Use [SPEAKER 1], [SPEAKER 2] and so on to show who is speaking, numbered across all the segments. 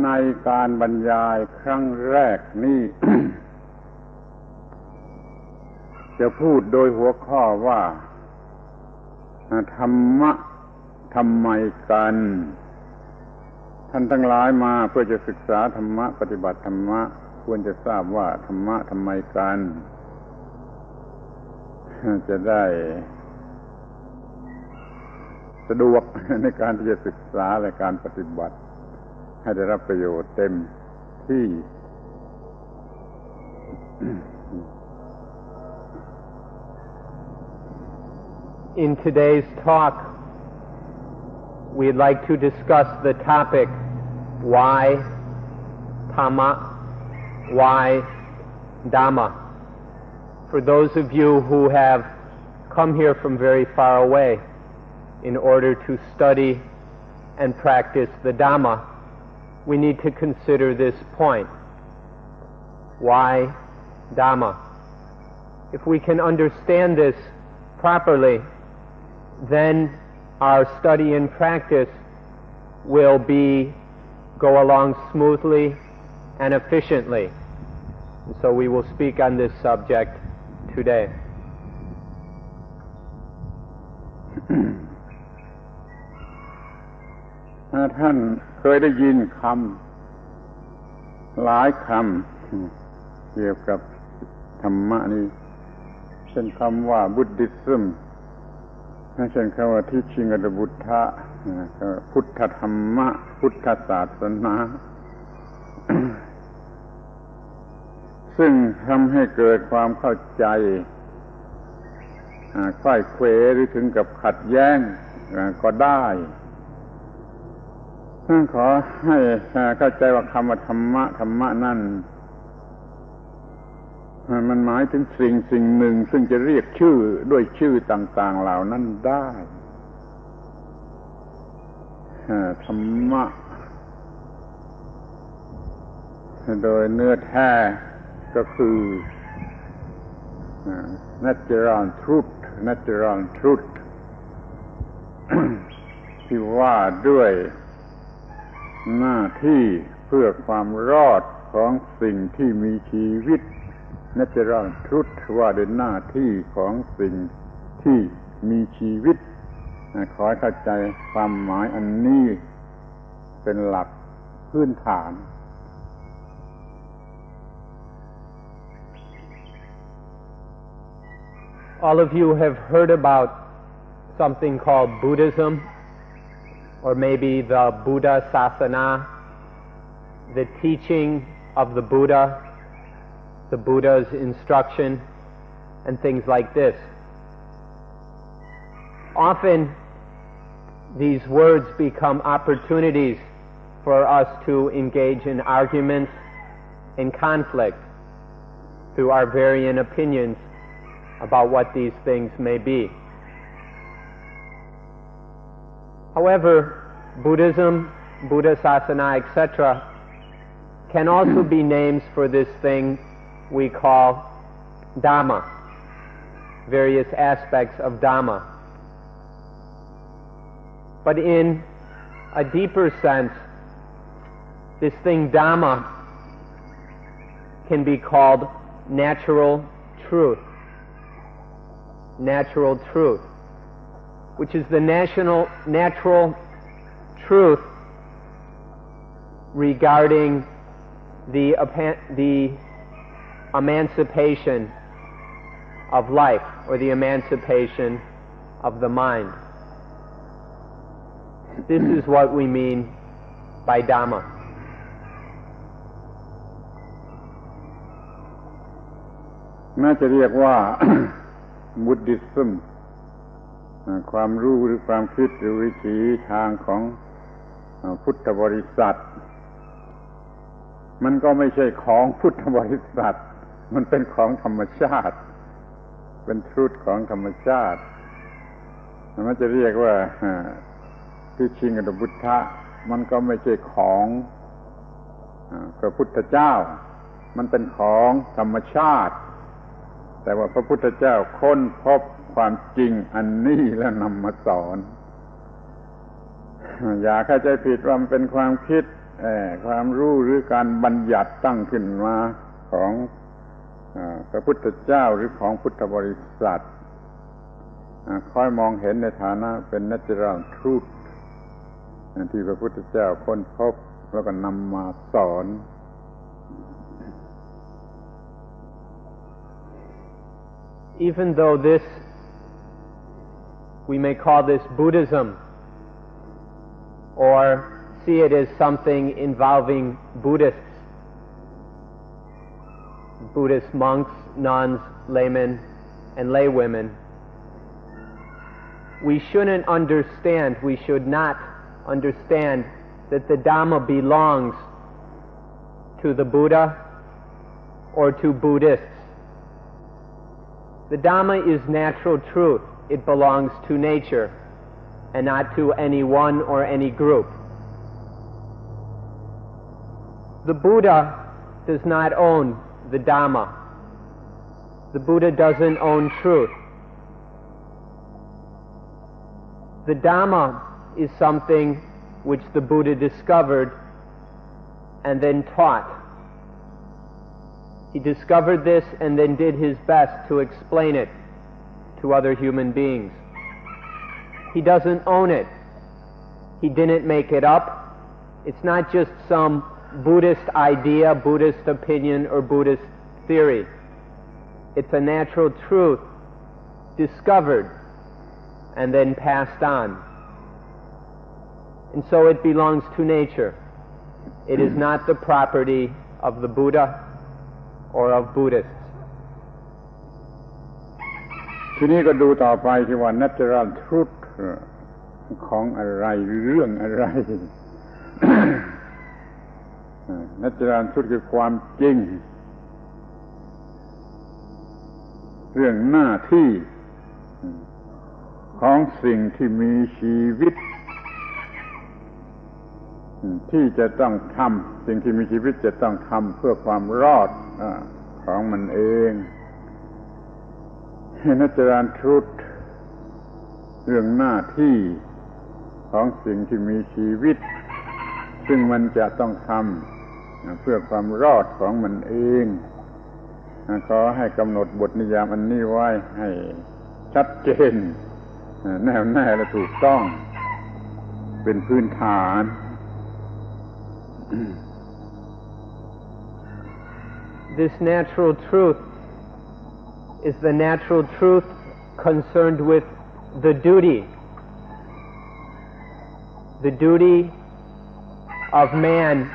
[SPEAKER 1] ในการบรรยายครั้งแรกนี้ จะพูดโดยหัวข้อว่าธรรมะทำไมกันท่านทั้งหลายมาเพื่อจะศึกษาธรรมะปฏิบัติธรรมะควรจะทราบว่าธรรมะทำไมกันจะได้สะดวกในการที่จะศึกษาและการปฏิบัติให้ได้รับประโยชน์เต็มที่
[SPEAKER 2] In today's talk, we'd like to discuss the topic, why Dhamma, why Dhamma. For those of you who have come here from very far away in order to study and practice the Dhamma, we need to consider this point. Why Dhamma? If we can understand this properly, then our study and practice will go along smoothly and efficiently. And so we will speak on this subject today.
[SPEAKER 1] ท่านเคยได้ยินคำหลายคำเกี่ยวกับธรรมะนี้เช่นคำว่า Buddhism เช่นคำว่า Teaching of the Buddha พุทธธรรมะพุทธศาสนา ซึ่งทำให้เกิดความเข้าใจไขว้เขวหรือถึงกับขัดแย้งก็ได้ขอให้เข้าใจว่าคำว่าธรรมะนั่นมันหมายถึงสิ่งหนึ่งซึ่งจะเรียกชื่อด้วยชื่อต่างๆเหล่านั้นได้ธรรมะโดยเนื้อแท้ก็คือ natural truth ที่ว่าด้วยหน้าที่เพื่อความรอดของสิ่งที่มีชีวิต Natural Truth ว่าด้วยหน้าที่ของสิ่งที่มีชีวิตขอให้เข้าใจความหมายอันนี้เป็นหลักพื้นฐาน
[SPEAKER 2] All of you have heard about something called Buddhism, or maybe the Buddha Sasana, the teaching of the Buddha, the Buddha's instruction, and things like this. Often, these words become opportunities for us to engage in arguments and conflict through our varying opinions about what these things may be. However, Buddhism, Buddha Sasana, etc., can also be names for this thing we call Dhamma, various aspects of Dhamma. But in a deeper sense, this thing Dhamma can be called natural truth, which is the natural truth regarding the emancipation of life, or the emancipation of the mind. This is what we mean by Dhamma.
[SPEAKER 1] น่าจะเรียกว่า Buddhism ความรู้หรือความคิดหรือวิถีทางของพุทธบริษัทมันก็ไม่ใช่ของพุทธบริษัทมันเป็นของธรรมชาติเป็นtruthของธรรมชาติมันจะเรียกว่าTeaching of the Buddha มันก็ไม่ใช่ของพระพุทธเจ้ามันเป็นของธรรมชาติแต่ว่าพระพุทธเจ้าค้นพบความจริงอันนี้แล้วนำมาสอนอย่าเข้าใจผิดว่ามันเป็นความคิด ความรู้หรือการบัญญัติตั้งขึ้นมาของพระพุทธเจ้าหรือของพุทธบริษัทค่อยมองเห็นในฐานะเป็น natural truth ที่พระพุทธเจ้าค้นพบแล้วก็นำมาสอน
[SPEAKER 2] Even though this, we may call this Buddhism, or see it as something involving Buddhists, Buddhist monks, nuns, laymen, and laywomen, we shouldn't understand, we should not understand that the Dhamma belongs to the Buddha or to Buddhists. The Dhamma is natural truth. It belongs to nature and not to any one or any group. The Buddha does not own the Dhamma. The Buddha doesn't own truth. The Dhamma is something which the Buddha discovered and then taught. He discovered this and then did his best to explain it to other human beings. He doesn't own it. He didn't make it up. It's not just some Buddhist idea, Buddhist opinion, or Buddhist theory. It's a natural truth discovered and then passed on. And so it belongs to nature. It is not the property of the Buddha or of Buddhists.
[SPEAKER 1] ทีนี้ก็ดูต่อไปที่ว่า natural truth ของอะไรเรื่องอะไร natural truth คือความจริงเรื่องหน้าที่ของสิ่งที่มีชีวิตที่จะต้องทำสิ่งที่มีชีวิตจะต้องทำเพื่อความรอดของมันเอง Natural truth เรื่องหน้าที่ของสิ่งที่มีชีวิตซึ่งมันจะต้องทำเพื่อความรอดของมันเองขอให้กำหนดบทนิยามอันนี้ไว้ให้ชัดเจนแน่วแน่และถูกต้องเป็นพื้นฐาน
[SPEAKER 2] This natural truth is the natural truth concerned with the duty of man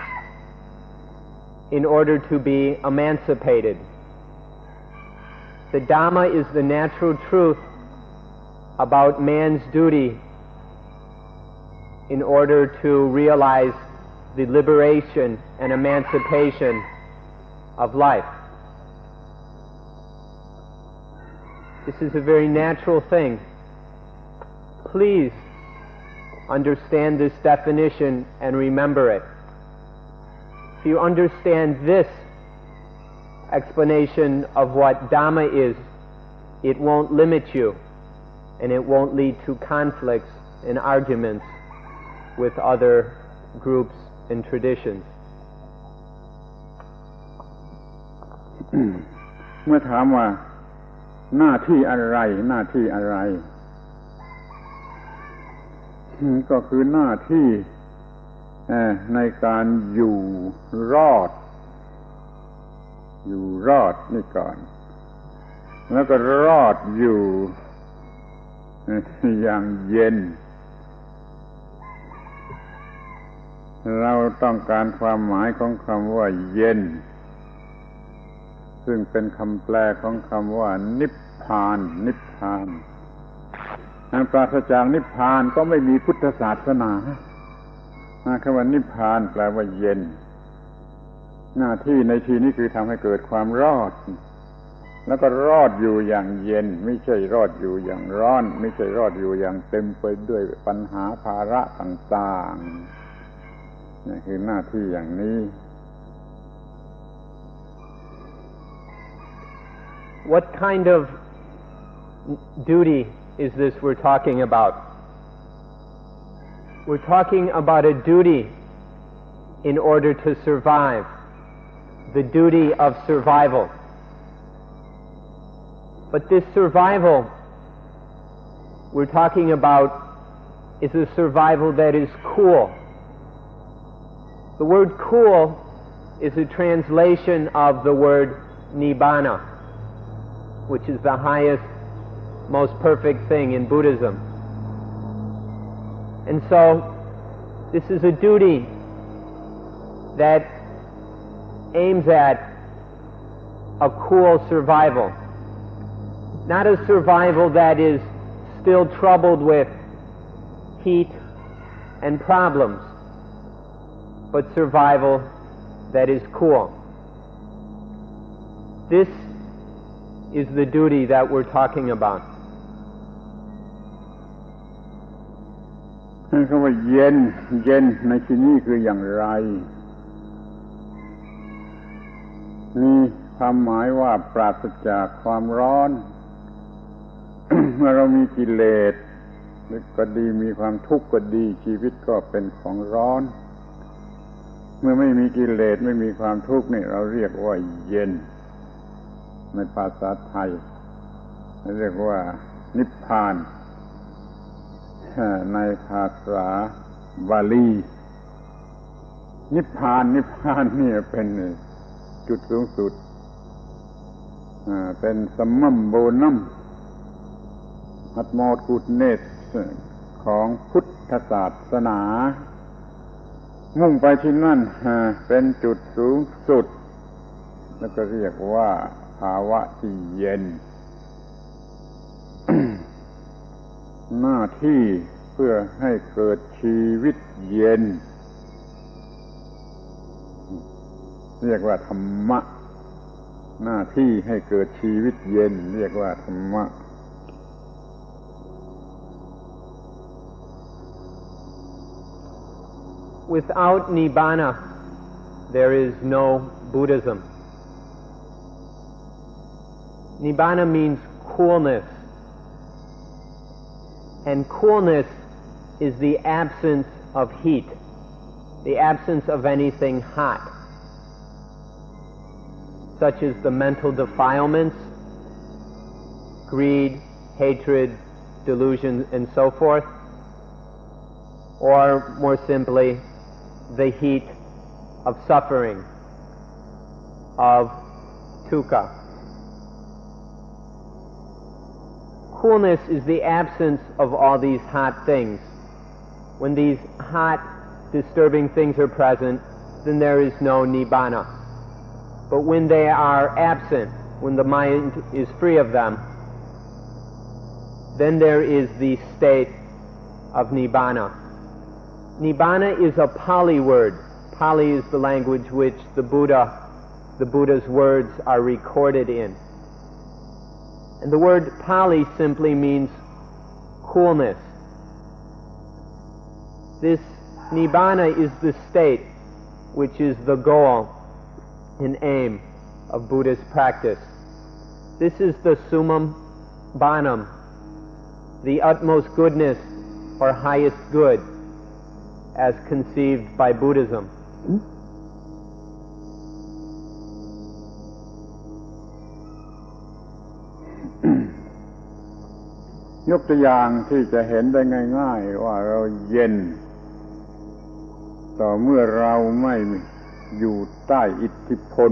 [SPEAKER 2] in order to be emancipated. The Dhamma is the natural truth about man's duty in order to realize the liberation and emancipation of life. This is a very natural thing. Please understand this definition and remember it. If you understand this explanation of what Dhamma is, it won't limit you and it won't lead to conflicts and arguments with other groups and traditions.
[SPEAKER 1] เมื่อถามว่าหน้าที่อะไรหน้าที่อะไรก็คือหน้าที่ในการอยู่รอดนี่ก่อนแล้วก็รอดอยู่อย่างเย็นเราต้องการความหมายของคำว่าเย็นซึ่งเป็นคำแปลของคำว่านิพพานปราศจากนิพพานก็ไม่มีพุทธศาสนาคำว่านิพพานแปลว่าเย็นหน้าที่ในที่นี้คือทำให้เกิดความรอดแล้วก็รอดอยู่อย่างเย็นไม่ใช่รอดอยู่อย่างร้อนไม่ใช่รอดอยู่อย่างเต็มไปด้วยปัญหาภาระต่างๆนี่คือหน้าที่อย่างนี้
[SPEAKER 2] What kind of duty is this we're talking about? We're talking about a duty in order to survive, the duty of survival. But this survival we're talking about is a survival that is cool. The word cool is a translation of the word nibbana, which is the highest, most perfect thing in Buddhism. And so, this is a duty that aims at a cool survival. Not a survival that is still troubled with heat and problems, but survival that is cool. This is the duty that we're talking about.
[SPEAKER 1] คำว่าเย็นในที่นี้คืออย่างไรมีความหมายว่าปราศจากความร้อน เมื่อเรามีกิเลสก็ดีมีความทุกข์ก็ดีชีวิตก็เป็นของร้อนเมื่อไม่มีกิเลสไม่มีความทุกข์นี่เราเรียกว่าเย็นในภาษาไทยเรียกว่านิพพานในภาษาบาลีนิพพานนี่เป็นจุดสูงสุดเป็นสัมมัมโบนัมอัตโมกุตเนสของพุทธศาสนามุ่งไปที่นั่นเป็นจุดสูงสุดแล้วก็เรียกว่าภาวะที่เย็น หน้าที่เพื่อให้เกิดชีวิตเย็นเรียกว่าธรรมะหน้าที่ให้เกิดชีวิตเย็นเรียกว่าธรรมะ
[SPEAKER 2] Without Nibbana, there is no Buddhism. Nibbana means coolness. And coolness is the absence of heat, the absence of anything hot, such as the mental defilements, greed, hatred, delusion, and so forth, or more simply, the heat of suffering, of dukkha. Coolness is the absence of all these hot things. When these hot, disturbing things are present, then there is no nibbana. But when they are absent, when the mind is free of them, then there is the state of nibbana. Nibbana is a Pali word. Pali is the language which the Buddha's words are recorded in. And the word Pali simply means coolness. This Nibbana is the state which is the goal and aim of Buddhist practice. This is the summum bonum, the utmost goodness or highest good as conceived by Buddhism.
[SPEAKER 1] ยกตัวอย่างที่จะเห็นได้ง่ายๆว่าเราเย็นต่อเมื่อเราไม่อยู่ใต้อิทธิพล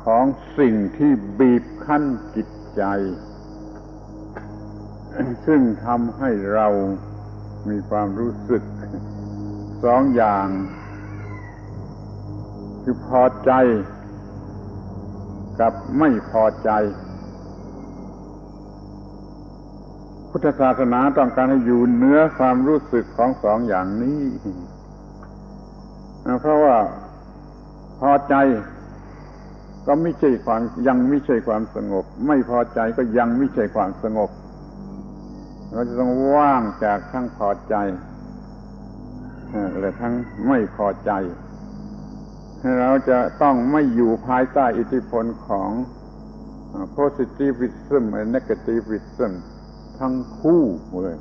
[SPEAKER 1] ของสิ่งที่บีบคั้นจิตใจซึ่งทำให้เรามีความรู้สึกสองอย่างคือพอใจกับไม่พอใจพุทธศาสนาต้องการให้อยู่เหนือความรู้สึกของสองอย่างนี้เพราะว่าพอใจก็ไม่ใช่ความยังไม่ใช่ความสงบไม่พอใจก็ยังไม่ใช่ความสงบเราจะต้องว่างจากทั้งพอใจและทั้งไม่พอใจเราจะต้องไม่อยู่ภายใต้อิทธิพลของ positivism และ negativism ทั้งคู่เลย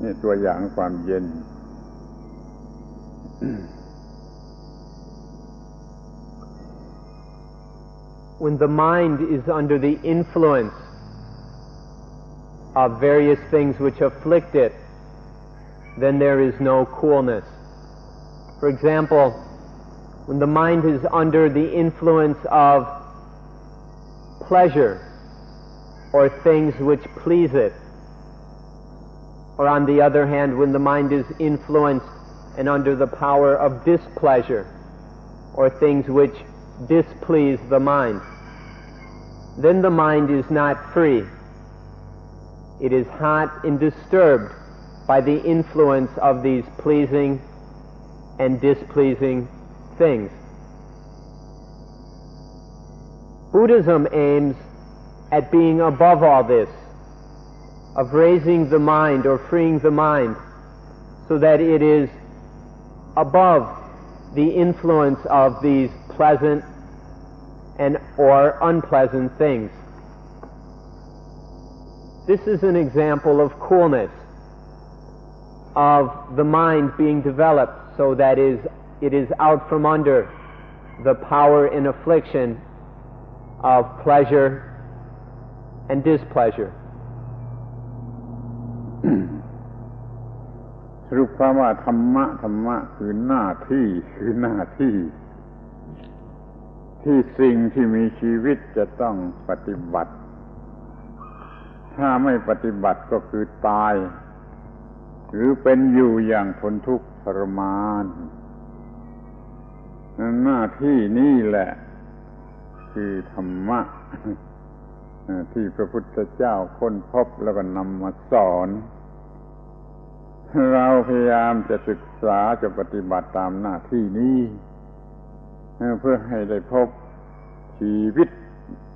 [SPEAKER 1] นี่ตัวอย่างความเย็น
[SPEAKER 2] when the mind is under the influence of various things which afflict it, then there is no coolness. For example, when the mind is under the influence of pleasure or things which please it, or on the other hand, when the mind is influenced and under the power of displeasure or things which displease the mind, then the mind is not free. It is hot and disturbed by the influence of these pleasing and displeasing things. Buddhism aims at being above all this, of raising the mind or freeing the mind so that it is above the influence of these pleasant and or unpleasant things. This is an example of coolness, of the mind being developed so that it is out from under the power and affliction of pleasure and displeasure.
[SPEAKER 1] สรุปความว่าธรรมะคือหน้าที่ที่สิ่งที่มีชีวิตจะต้องปฏิบัติถ้าไม่ปฏิบัติก็คือตายหรือเป็นอยู่อย่างทนทุกข์ทรมานหน้าที่นี่แหละคือธรรมะที่พระพุทธเจ้าค้นพบแล้วก็นำมาสอนเราพยายามจะศึกษาจะปฏิบัติตามหน้าที่นี้เพื่อให้ได้พบชีวิต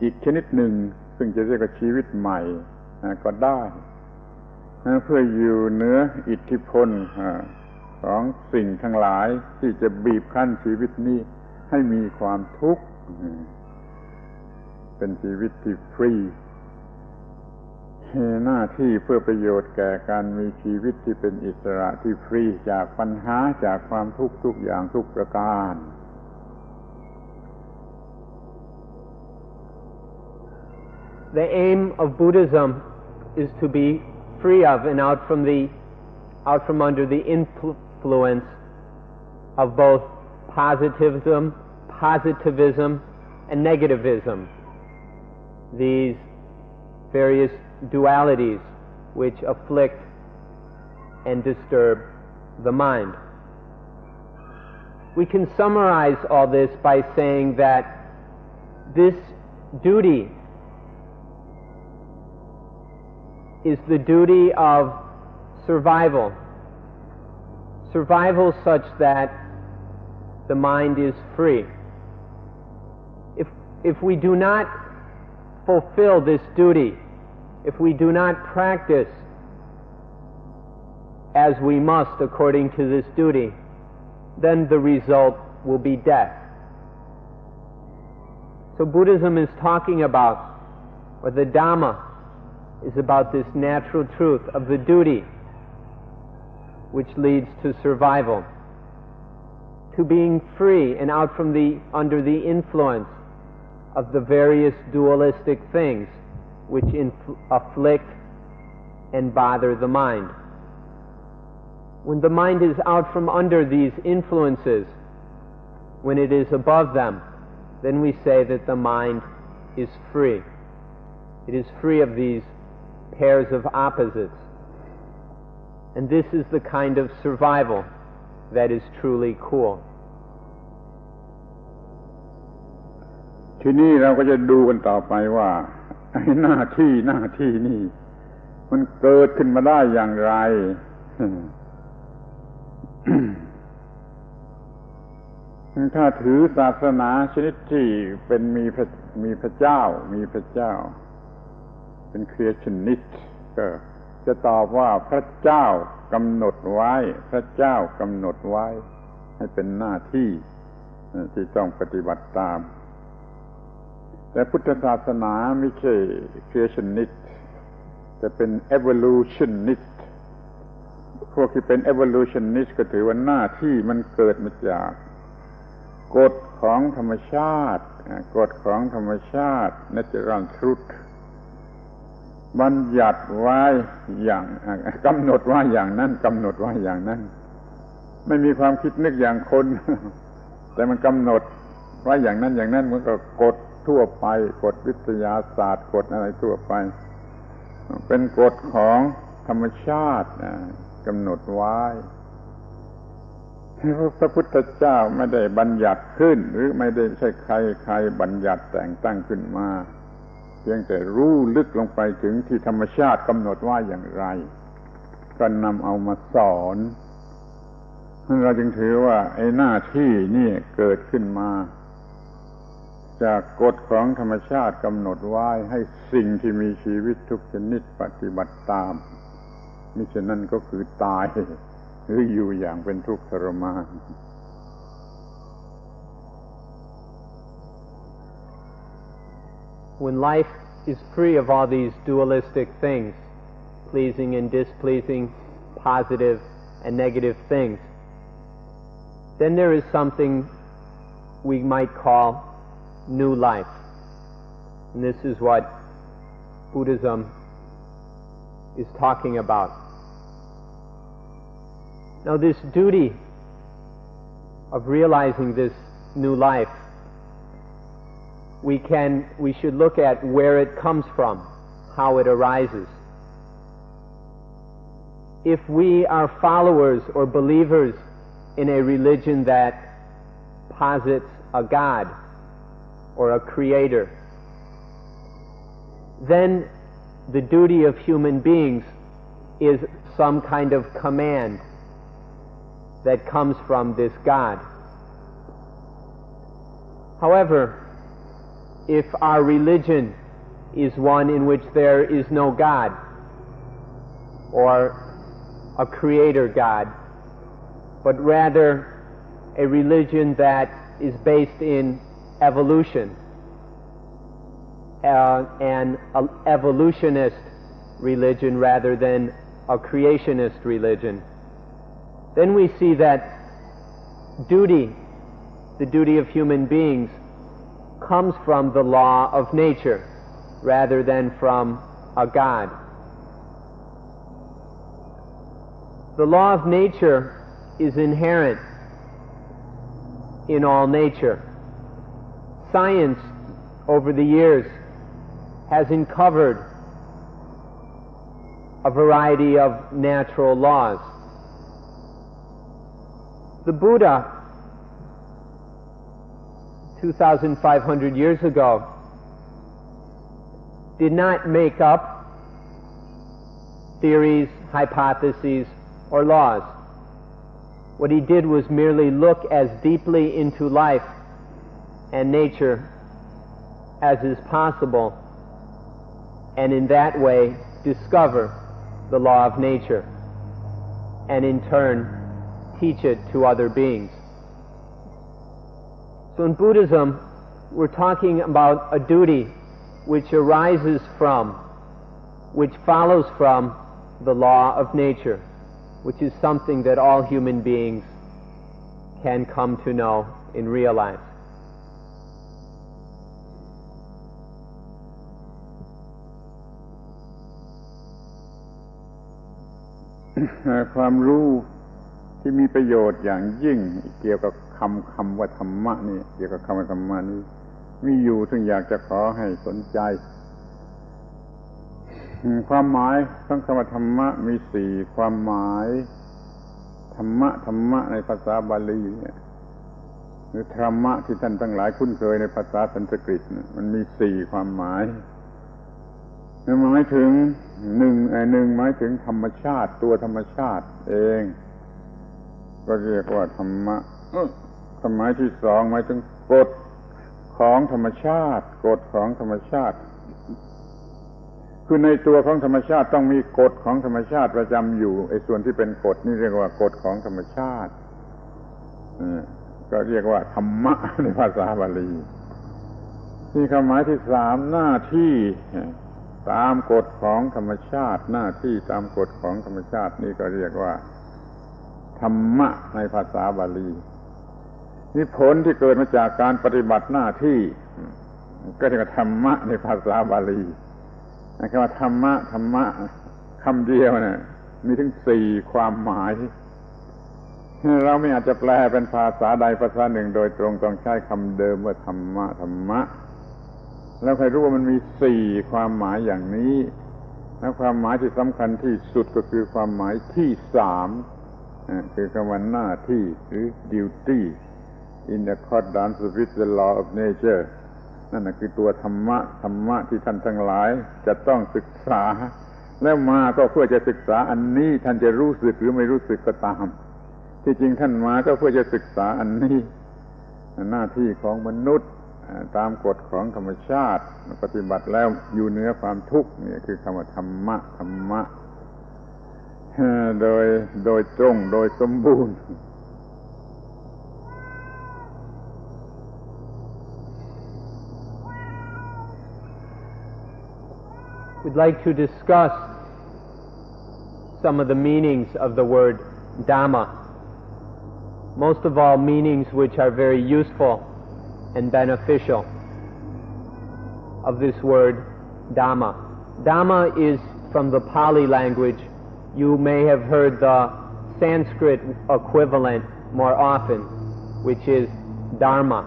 [SPEAKER 1] อีกชนิดหนึ่งซึ่งจะเรียกว่าชีวิตใหม่ก็ได้เพื่ออยู่เหนืออิทธิพลของสิ่งทั้งหลายที่จะบีบคั้นชีวิตนี้ให้มีความทุกข์เป็นชีวิตที่ฟรีหน้าที่เพื่อประโยชน์แก่การมีชีวิตที่เป็นอิสระที่ฟรีจากปัญหาจากความทุกข์ทุกอย่างทุกประการ
[SPEAKER 2] The aim of Buddhism is to be free of and out from under the influence of both positivism and negativism, these various dualities which afflict and disturb the mind. We can summarize all this by saying that this duty is the duty of survival such that the mind is free. If we do not fulfill this duty, if we do not practice as we must according to this duty, then the result will be death. So Buddhism is talking about, or the Dhamma is about this natural truth of the duty which leads to survival, to being free and out from under the influence of the various dualistic things which afflict and bother the mind. When the mind is out from under these influences, when it is above them, then we say that the mind is free. It is free of these pairs of opposites. And this is the kind of survival that is truly cool.
[SPEAKER 1] ทีนี้เราก็จะดูกันต่อไปว่าหน้าที่นี่มันเกิดขึ้นมาได้อย่างไร ถ้าถือศาสนาชนิดที่เป็นมีพระเจ้าเป็นครีเอชันนิสต์ก็จะตอบว่าพระเจ้ากำหนดไว้ให้เป็นหน้าที่ที่ต้องปฏิบัติตามแต่พุทธศาสนาไม่ใช่ครีเอชันนิสต์แต่เป็น evolutionist พวกที่เป็น evolutionist ก็ถือว่าหน้าที่มันเกิดมาจาก กฎของธรรมชาติกฎของธรรมชาติ natural truth บัญญัติไว้อย่างกำหนดว่าอย่างนั้นกำหนดว่าอย่างนั้นไม่มีความคิดนึกอย่างคนแต่มันกำหนดไว้อย่างนั้นอย่างนั้นเหมือนกับกฎทั่วไปกฎวิทยาศาสตร์กฎอะไรทั่วไปเป็นกฎของธรรมชาติกำหนดไว้พระพุทธเจ้าไม่ได้บัญญัติขึ้นหรือไม่ได้ใช่ใครบัญญัติแต่งตั้งขึ้นมาเพียงแต่รู้ลึกลงไปถึงที่ธรรมชาติกำหนดว่าอย่างไรก็นำเอามาสอนเราจึงถือว่าไอ้หน้าที่นี่เกิดขึ้นมาจากกฎของธรรมชาติกำหนดไว้ให้สิ่งที่มีชีวิตทุกชนิดปฏิบัติตามมิฉะนั้นก็คือตายหรืออยู่อย่างเป็นทุกข์ทรมาน
[SPEAKER 2] When life is free of all these dualistic things, pleasing and displeasing, positive and negative things, then there is something we might call new life. And this is what Buddhism is talking about. Now, this duty of realizing this new life, we should look at where it comes from, how it arises. If we are followers or believers in a religion that posits a God or a creator, then the duty of human beings is some kind of command that comes from this God. However, if our religion is one in which there is no God or a creator God, but rather a religion that is based in evolution, an evolutionist religion rather than a creationist religion, then we see that the duty of human beings, comes from the law of nature rather than from a God. The law of nature is inherent in all nature. Science, over the years, has uncovered a variety of natural laws. The Buddha, 2,500 years ago, did not make up theories, hypotheses, or laws. What he did was merely look as deeply into life and nature as is possible, and in that way discover the law of nature, and in turn teach it to other beings. So in Buddhism, we're talking about a duty which arises from, which follows from the law of nature, which is something that all human beings can come to know and realize.
[SPEAKER 1] ความรู้ที่มีประโยชน์อย่างยิ่งเกี่ยวกับคำว่าธรรมะนี่เกี่ยวกับคำว่าธรรมะนี้มีอยู่ซึ่งอยากจะขอให้สนใจความหมายของคำว่าธรรมะมีสี่ความหมายธรรมะในภาษาบาลีหรือธรรมะที่ท่านทั้งหลายคุ้นเคยในภาษาสันสกฤตมันมีสี่ความหมายหมายถึงหนึ่งหมายถึงธรรมชาติตัวธรรมชาติเองก็เรียกว่าธรรมะความหมายที่สองหมายถึงกฎของธรรมชาติกฎของธรรมชาติคือในตัวของธรรมชาติต้องมีกฎของธรรมชาติประจำอยู่ไอ้ส่วนที่เป็นกฎนี่เรียกว่ากฎของธรรมชาติก็เรียกว่าธรรมะในภาษาบาลีนี่ความหมายที่สามหน้าที่ตามกฎของธรรมชาติหน้าที่ตามกฎของธรรมชาตินี่ก็เรียกว่าธรรมะในภาษาบาลี นี่ผลที่เกิดมาจากการปฏิบัติหน้าที่ก็เรียกว่าธรรมะในภาษาบาลีคำว่าธรรมะคำเดียวเนี่ยมีถึง4ความหมายเราไม่อาจจะแปลเป็นภาษาใดภาษาหนึ่งโดยตรงต้องใช้คำเดิมว่าธรรมะแล้วใครรู้ว่ามันมี4ความหมายอย่างนี้แล้วความหมายที่สำคัญที่สุดก็คือความหมายที่3คือคำว่าหน้าที่หรือ duty in accordance with the law of nature นั่นคือตัวธรรมะที่ท่านทั้งหลายจะต้องศึกษาแล้วมาก็เพื่อจะศึกษาอันนี้ท่านจะรู้สึกหรือไม่รู้สึกก็ตามที่จริงท่านมาก็เพื่อจะศึกษาอันนี้หน้าที่ของมนุษย์ตามกฎของธรรมชาติปฏิบัติแล้วอยู่เหนือความทุกข์นี่คือคำว่าธรรมะโดยตรงโดยสมบูรณ์
[SPEAKER 2] We'd like to discuss some of the meanings of the word Dhamma. Most of all, meanings which are very useful and beneficial of this word Dhamma. Dhamma is from the Pali language. You may have heard the Sanskrit equivalent more often, which is Dharma.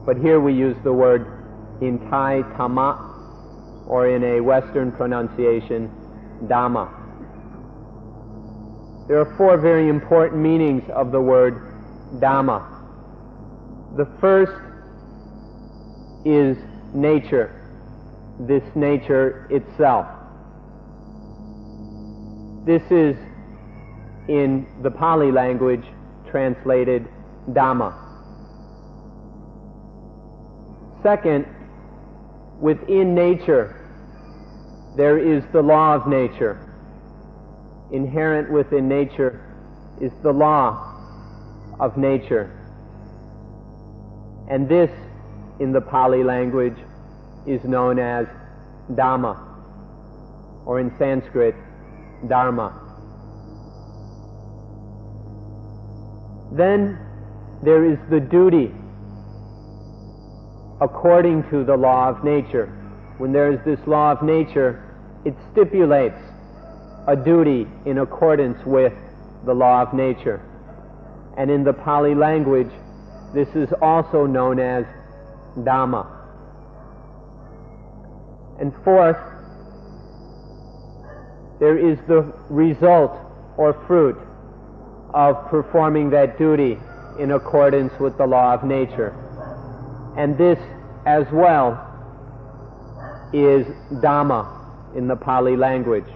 [SPEAKER 2] But here we use the word in Thai, Thamma, or in a Western pronunciation, Dhamma. There are 4 very important meanings of the word Dhamma. The first is nature, this nature itself. This is, in the Pali language, translated Dhamma. Second, within nature, there is the law of nature. Inherent within nature is the law of nature. And this, in the Pali language, is known as Dhamma, or in Sanskrit, Dharma. Then there is the duty according to the law of nature. When there is this law of nature, it stipulates a duty in accordance with the law of nature. And in the Pali language, this is also known as Dhamma. And fourth, there is the result or fruit of performing that duty in accordance with the law of nature. And this as well is Dhamma in the Pali language.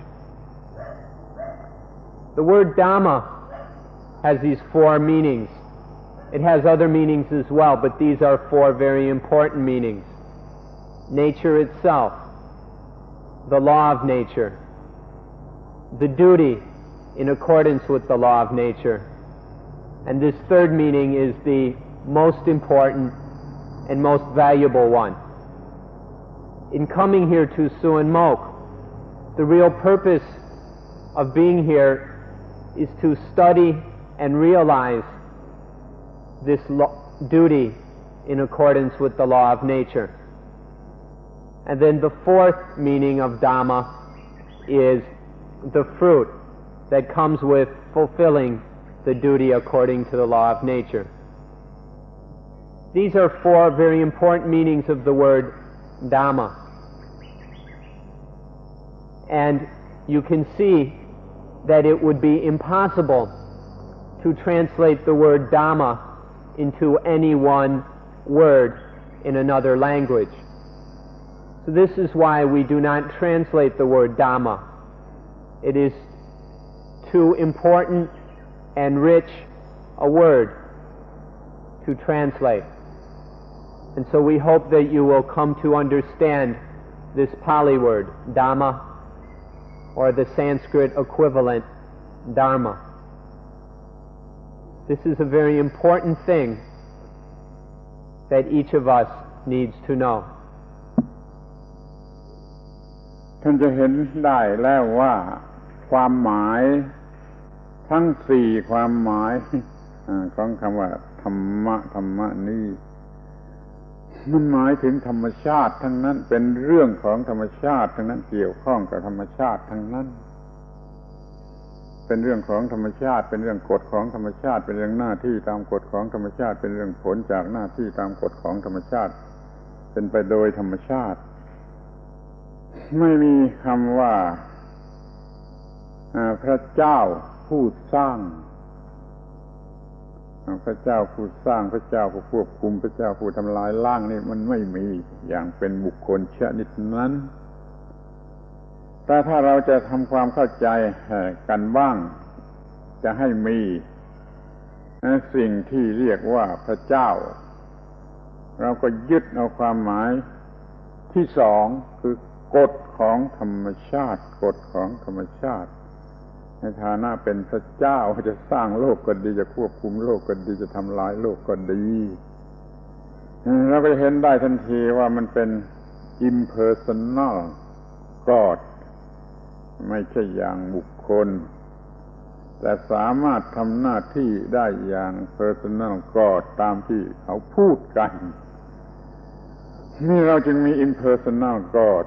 [SPEAKER 2] The word Dhamma has these 4 meanings. It has other meanings as well, but these are 4 very important meanings. Nature itself, the law of nature, the duty in accordance with the law of nature, and this third meaning is the most important and most valuable one. In coming here to Suan Mok, the real purpose of being here is to study and realize this duty in accordance with the law of nature. And then the 4th meaning of Dhamma is the fruit that comes with fulfilling the duty according to the law of nature. These are 4 very important meanings of the word Dhamma. And you can see that it would be impossible to translate the word Dhamma into any one word in another language. So this is why we do not translate the word Dhamma. It is too important and rich a word to translate. And so we hope that you will come to understand this Pali word, Dhamma, or the Sanskrit equivalent, Dharma. This is a very important thing that each of us needs to know.
[SPEAKER 1] ท่านจะเห็นได้แล้วว่าความหมายทั้ง4ความหมายของคำว่าธ รรมะนี้มันหมายถึงธรรมชาติทั้งนั้นเป็นเรื่องของธรรมชาติทั้งนั้นเกี่ยวข้องกับธรรมชาติทั้งนั้นเป็นเรื่องของธรรมชาติเป็นเรื่องกฎของธรรมชาติเป็นเรื่องหน้าที่ตามกฎของธรรมชาติเป็นเรื่องผลจากหน้าที่ตามกฎของธรรมชาติเป็นไปโดยธรรมชาติไม่มีคำว่าพระเจ้าผู้สร้างพระเจ้าผู้สร้างพระเจ้าผู้ควบคุมพระเจ้าผู้ทำลายล้างนี่มันไม่มีอย่างเป็นบุคคลชนิดนั้นแต่ถ้าเราจะทำความเข้าใจกันบ้างจะให้มีสิ่งที่เรียกว่าพระเจ้าเราก็ยึดเอาความหมายที่สองคือกฎของธรรมชาติกฎของธรรมชาติในฐานะเป็นพระเจ้าจะสร้างโลกก็ดีจะควบคุมโลกก็ดีจะทำลายโลกก็ดีเราก็เห็นได้ทันทีว่ามันเป็น impersonal God ไม่ใช่อย่างบุคคลแต่สามารถทำหน้าที่ได้อย่าง personal God ตามที่เขาพูดกันนี่เราจึงมี impersonal God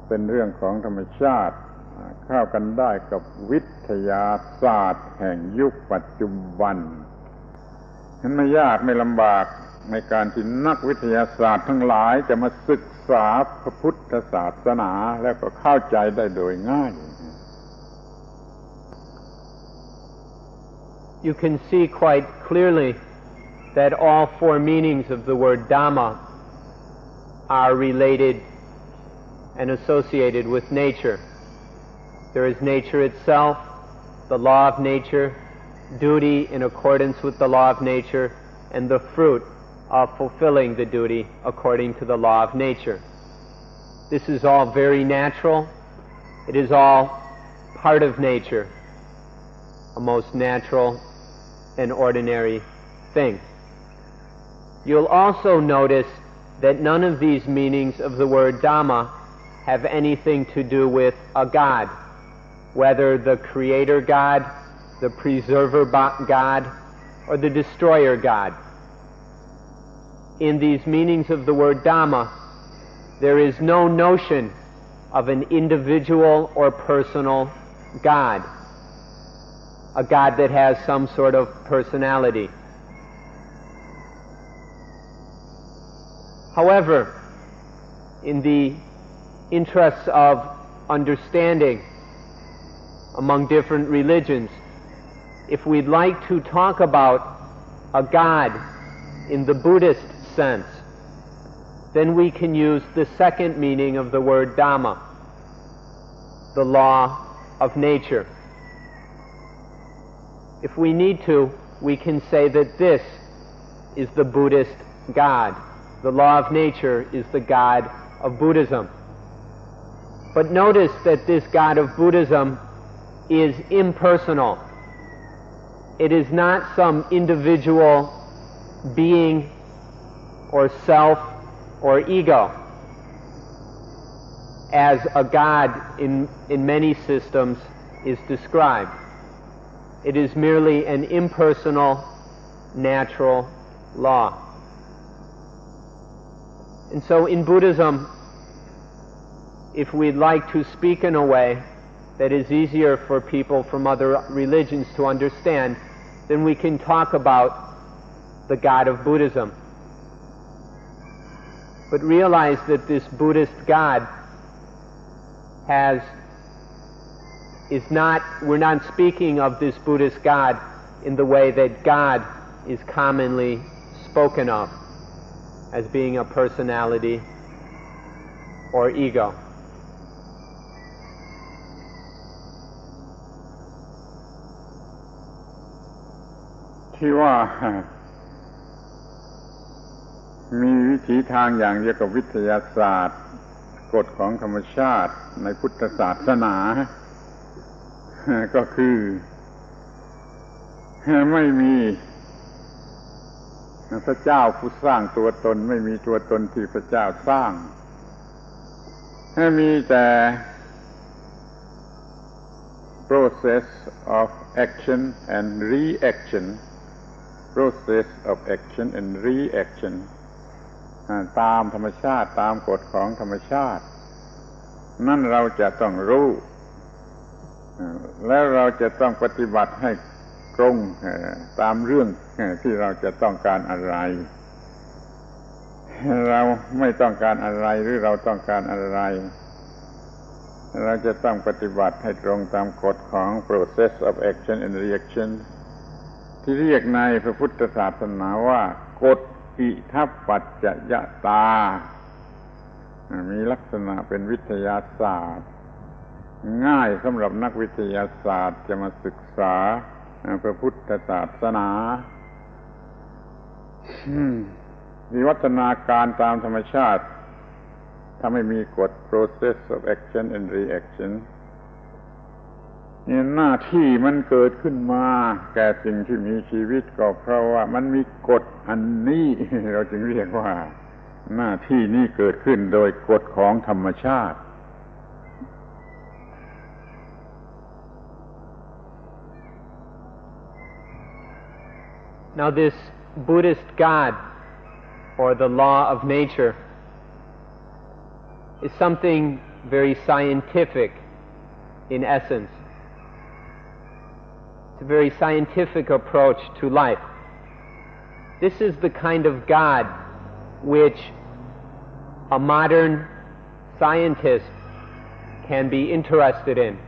[SPEAKER 1] เป็นเรื่องของธรรมชาติเข้ากันได้กับวิทยาศาสตร์แห่งยุคปัจจุบันมันไม่ยากไม่ลำบากในการที่นักวิทยาศาสตร์ทั้งหลายจะมาศึกษาพระพุทธศาสนาแล้วก็เข้าใจได้โดยง่าย
[SPEAKER 2] You can see quite clearly that all four meanings of the word Dhamma are related and associated with nature. There is nature itself, the law of nature, duty in accordance with the law of nature, and the fruit of fulfilling the duty according to the law of nature. This is all very natural. It is all part of nature, a most natural and ordinary thing. You'll also notice that none of these meanings of the word Dhamma have anything to do with a God, whether the creator God, the preserver God, or the destroyer God. In these meanings of the word Dhamma, there is no notion of an individual or personal God, a God that has some sort of personality. However, in the interests of understanding among different religions, if we'd like to talk about a God in the Buddhist sense, then we can use the second meaning of the word Dhamma, the law of nature. If we need to, we can say that this is the Buddhist God. The law of nature is the God of Buddhism. But notice that this God of Buddhism is impersonal. It is not some individual being or self or ego, as a God in many systems is described. It is merely an impersonal, natural law. And so in Buddhism, if we'd like to speak in a way that is easier for people from other religions to understand, then we can talk about the God of Buddhism. But realize that this Buddhist God we're not speaking of this Buddhist God in the way that God is commonly spoken of, as being a personality or ego.
[SPEAKER 1] ที่ว่ามีวิถีทางอย่างเดียวกับวิทยาศาสตร์กฎของธรรมชาติในพุทธศาสนาก็คือไม่มีพระเจ้าผู้สร้างตัวตนไม่มีตัวตนที่พระเจ้าสร้างมีแต่ process of action and reaction process of action and reaction ตามธรรมชาติตามกฎของธรรมชาตินั่นเราจะต้องรู้แล้วเราจะต้องปฏิบัติให้ตรงตามเรื่องที่เราจะต้องการอะไรเราไม่ต้องการอะไรหรือเราต้องการอะไรเราจะต้องปฏิบัติให้ตรงตามกฎของ process of action and reaction ที่เรียกในพระพุทธศาสนาว่ากฎอิทัปปัจจยตามีลักษณะเป็นวิทยาศาสตร์ง่ายสำหรับนักวิทยาศาสตร์จะมาศึกษาพระพุทธศาสนาวิวัฒนาการตามธรรมชาติถ้าไม่มีกฎ process of action and reaction นี่หน้าที่มันเกิดขึ้นมาแก่สิ่งที่มีชีวิตก็เพราะว่ามันมีกฎอันนี้เราจึงเรียกว่าหน้าที่นี้เกิดขึ้นโดยกฎของธรรมชาติ
[SPEAKER 2] Now this Buddhist God or the law of nature is something very scientific in essence. It's a very scientific approach to life. This is the kind of God which a modern scientist can be interested in.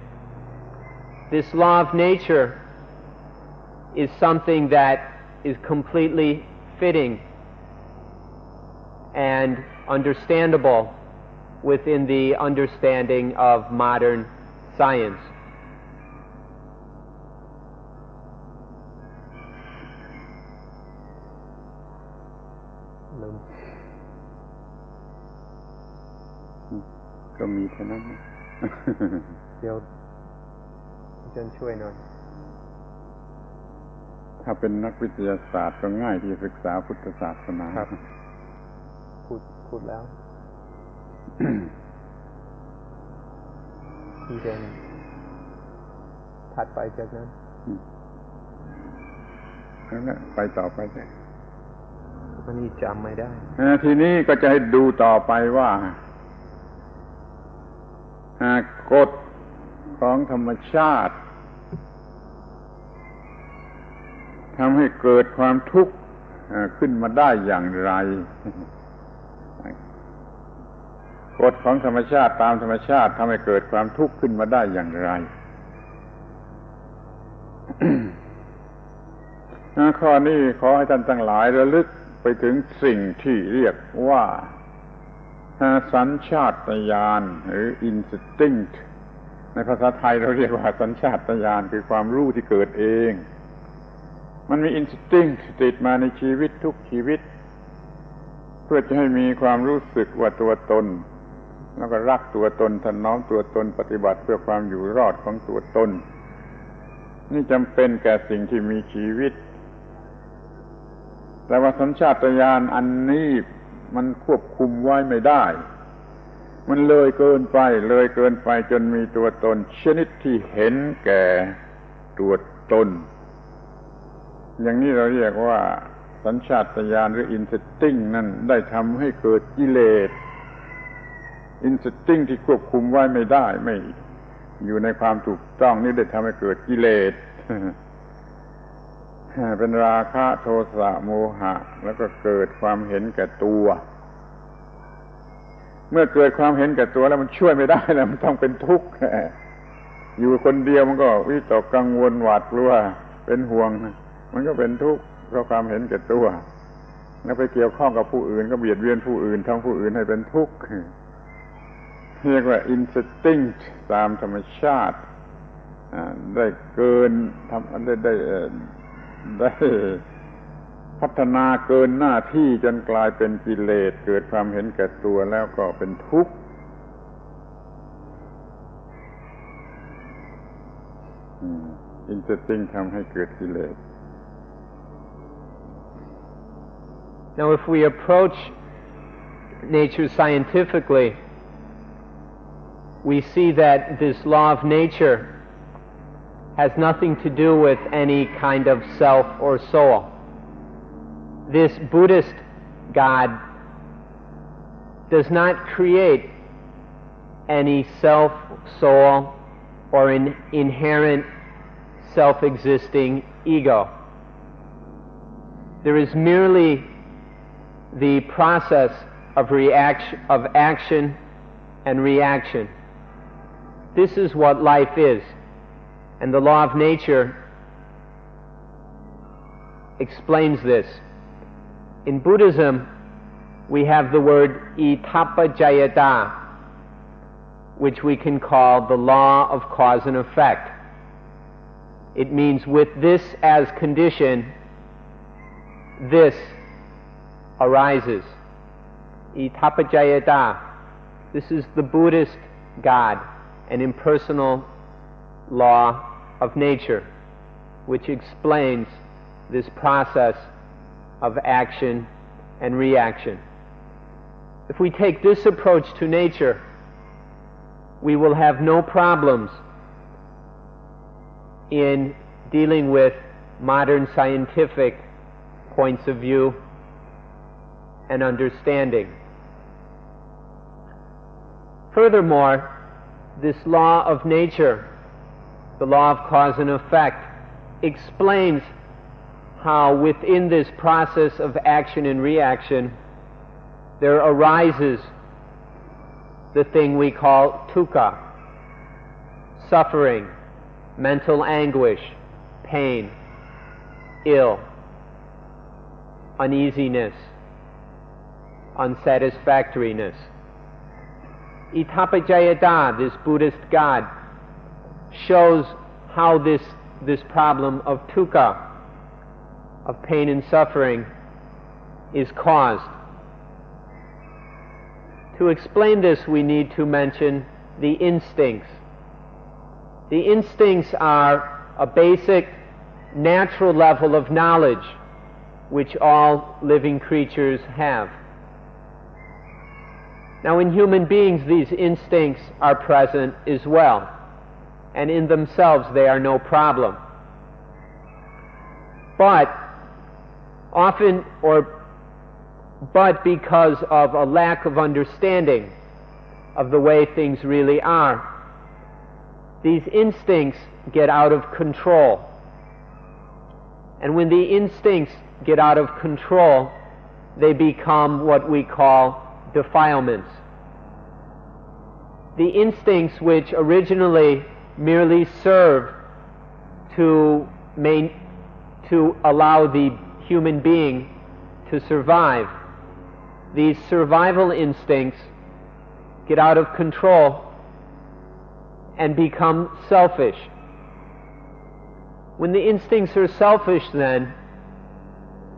[SPEAKER 2] This law of nature is something that is completely fitting and understandable within the understanding of modern science. No.
[SPEAKER 1] ก็มีเท่านั้น
[SPEAKER 2] เดี๋ยวอาจารย์ช่วยหน่อย
[SPEAKER 1] ถ้าเป็นนักวิทยาศาสตร์ก็ง่ายที่ศึกษาพุทธศาสนา
[SPEAKER 2] ครับพูดแล้วที่เป็นถัดไปจากนั้น
[SPEAKER 1] แล้วไปต่อไปเลย
[SPEAKER 2] มันนี่จำไม่ได้
[SPEAKER 1] ทีนี้ก็จะให้ดูต่อไปว่ากฎของธรรมชาติทำให้เกิดความทุกข์ขึ้นมาได้อย่างไรกฎของธรรมชาติตามธรรมชาติทำให้เกิดความทุกข์ขึ้นมาได้อย่างไร ข้อนี้ขอให้ท่านทั้งหลายระลึกไปถึงสิ่งที่เรียกว่าสัญชาตญาณหรือ instinct ในภาษาไทยเราเรียกว่าสัญชาตญาณคือความรู้ที่เกิดเองมันมี instinct ติดมาในชีวิตทุกชีวิตเพื่อจะให้มีความรู้สึกว่าตัวตนแล้วก็รักตัวตนถนอมตัวตนปฏิบัติเพื่อความอยู่รอดของตัวตนนี่จำเป็นแก่สิ่งที่มีชีวิตแต่ว่าสัญชาตญาณอันนี้มันควบคุมไว้ไม่ได้มันเลยเกินไปจนมีตัวตนชนิดที่เห็นแก่ตัวตนอย่างนี้เราเรียกว่าสัญชาตญาณหรือ instinct นั่นได้ทำให้เกิดกิเลส instinct ที่ควบคุมไว้ไม่ได้ไม่อยู่ในความถูกต้องนี่ได้ทำให้เกิดกิเลส เป็นราคะโทสะโมหะแล้วก็เกิดความเห็นแก่ตัวเมื่อเกิดความเห็นแก่ตัวแล้วมันช่วยไม่ได้แล้วมันต้องเป็นทุกข์อยู่คนเดียวมันก็วิตกกังวลหวาดกลัวเป็นห่วงมันก็เป็นทุกข์เพราะความเห็นแก่ตัวแล้วไปเกี่ยวข้องกับผู้อื่นก็เบียดเบียนผู้อื่นทำผู้อื่นให้เป็นทุกข์เรียกว่า instinct ตามธรรมชาติได้เกินได้พัฒนาเกินหน้าที่จนกลายเป็นกิเลสเกิดความเห็นแก่ตัวแล้วก็เป็นทุกข์instinct ทำให้เกิดกิเลส
[SPEAKER 2] Now, if we approach nature scientifically, we see that this law of nature has nothing to do with any kind of self or soul. this Buddhist God does not create any self, soul, or an inherent self-existing ego. There is merely the process of action and reaction. This is what life is, and the law of nature explains this. In Buddhism, we have the word itappajayata, which we can call the law of cause and effect. It means with this as condition, this arises. Itappajayata. This is the Buddhist God, an impersonal law of nature, which explains this process of action and reaction. If we take this approach to nature, we will have no problems in dealing with modern scientific points of view and understanding. Furthermore, this law of nature, the law of cause and effect, explains how within this process of action and reaction there arises the thing we call dukkha, suffering, mental anguish, pain, ill, uneasiness, unsatisfactoriness. Itappajayata, this Buddhist God, shows how this problem of dukkha, of pain and suffering, is caused. To explain this, we need to mention the instincts. The instincts are a basic, natural level of knowledge which all living creatures have. Now, in human beings, these instincts are present as well, and in themselves they are no problem. But because of a lack of understanding of the way things really are, these instincts get out of control. And when the instincts get out of control, they become what we call defilements. The instincts which originally merely serve to allow the human being to survive, these survival instincts get out of control and become selfish. When the instincts are selfish, then,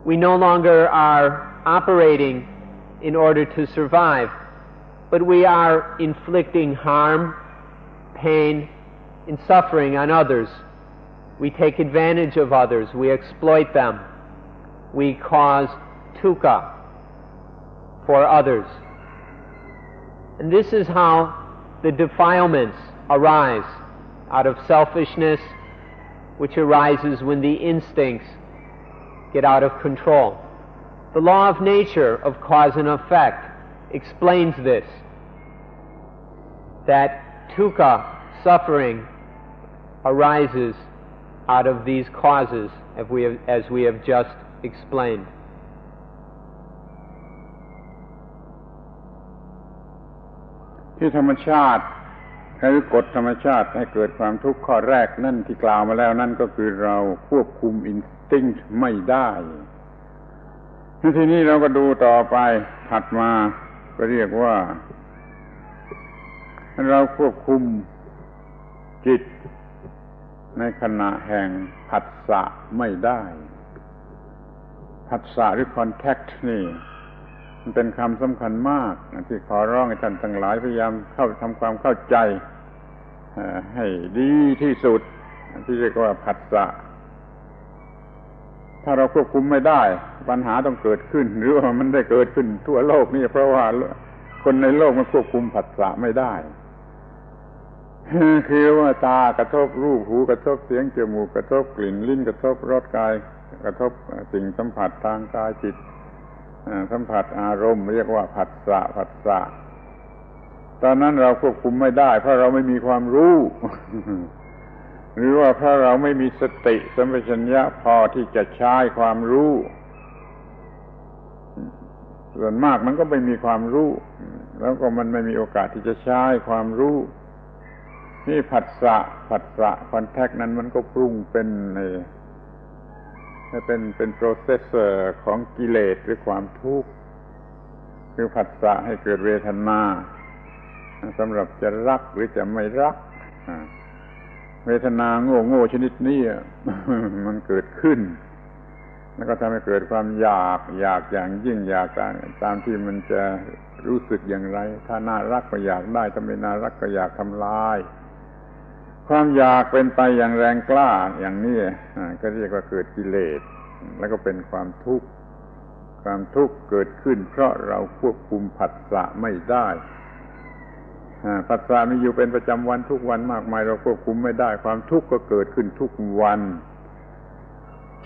[SPEAKER 2] we no longer are operating in order to survive, but we are inflicting harm, pain, and suffering on others. We take advantage of others, we exploit them, we cause dukkha for others. And this is how the defilements arise, out of selfishness, which arises when the instincts get out of control. The law of nature, of cause and effect, explains this, that dukkha, suffering, arises out of these causes, as we have just explained.
[SPEAKER 1] ที่ธรรมชาติหรือกฎธรรมชาติให้เกิดความทุกข์ข้อแรกนั่นที่กล่าวมาแล้วนั่นก็คือเราควบคุมอินสติ้งค์ไม่ได้ทีนี้เราก็ดูต่อไปถัดมาก็เรียกว่าเราควบคุมจิตในขณะแห่งผัสสะไม่ได้ผัสสะหรือคอนแทคนี่มันเป็นคำสำคัญมากที่ขอร้องให้ท่านทั้งหลายพยายามทำความเข้าใจให้ดีที่สุดที่เรียกว่าผัสสะถ้าเราควบคุมไม่ได้ปัญหาต้องเกิดขึ้นหรือว่ามันได้เกิดขึ้นทั่วโลกนี่เพราะว่าคนในโลกมันควบคุมผัสสะไม่ได้คือว่าตากระทบรูปหูกระทบเสียงจมูกกระทบกลิ่นลิ้นกระทบรสกาย กระทบสิ่งสัมผัสทางกายจิตสัมผัสอารมณ์เรียกว่าผัสสะตอนนั้นเราควบคุมไม่ได้เพราะเราไม่มีความรู้ หรือว่าเพราะเราไม่มีสติสัมปชัญญะพอที่จะใช้ความรู้ส่วนมากมันก็ไม่มีความรู้แล้วก็มันไม่มีโอกาสที่จะใช้ความรู้นี่ผัสสะคอนแทคนั้นมันก็ปรุงเป็นโปรเซสเซอร์ของกิเลสหรือความทุกข์คือผัสสะให้เกิดเวทนาสำหรับจะรักหรือจะไม่รักเวทนาโง่ชนิดนี้มันเกิดขึ้นแล้วก็ทำให้เกิดความอยากอย่างยิ่งอยากตามที่มันจะรู้สึกอย่างไรถ้าน่ารักก็อยากได้ถ้าไม่น่ารักก็อยากทำลายความอยากเป็นไปอย่างแรงกล้าอย่างนี้ก็เรียกว่าเกิดกิเลสแล้วก็เป็นความทุกข์เกิดขึ้นเพราะเราควบคุมผัสสะไม่ได้ผัสสะมีอยู่เป็นประจำวันทุกวันมากมายเราควบคุมไม่ได้ความทุกข์ก็เกิดขึ้นทุกวัน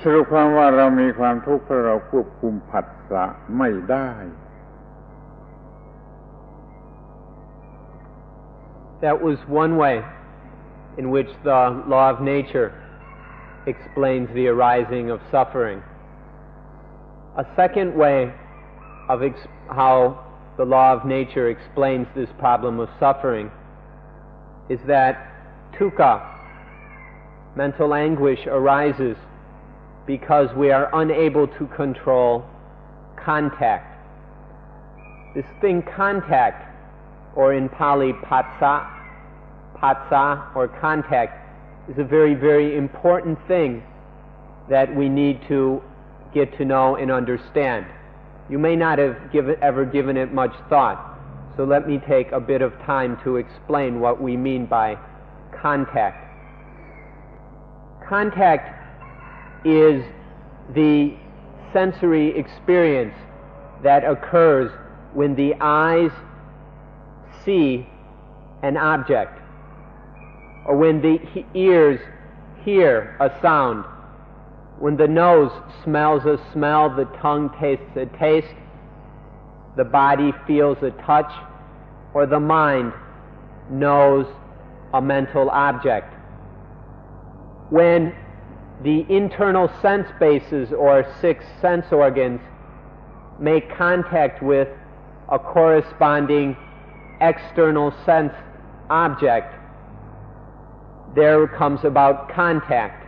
[SPEAKER 1] สรุปความว่าเรามีความทุกข์เพราะเราควบคุมผัสสะไม่ได้
[SPEAKER 2] That was one way in which the law of nature explains the arising of suffering. A second way of how the law of nature explains this problem of suffering is that dukkha, mental anguish, arises because we are unable to control contact. This thing contact, or in Pali patsa or contact, is a very, very important thing that we need to get to know and understand. You may not have ever given it much thought, so let me take a bit of time to explain what we mean by contact. Contact is the sensory experience that occurs when the eyes see an object, or when the ears hear a sound, when the nose smells a smell, the tongue tastes a taste, the body feels a touch, or the mind knows a mental object. When the internal sense bases or 6 sense organs make contact with a corresponding external sense object, there comes about contact.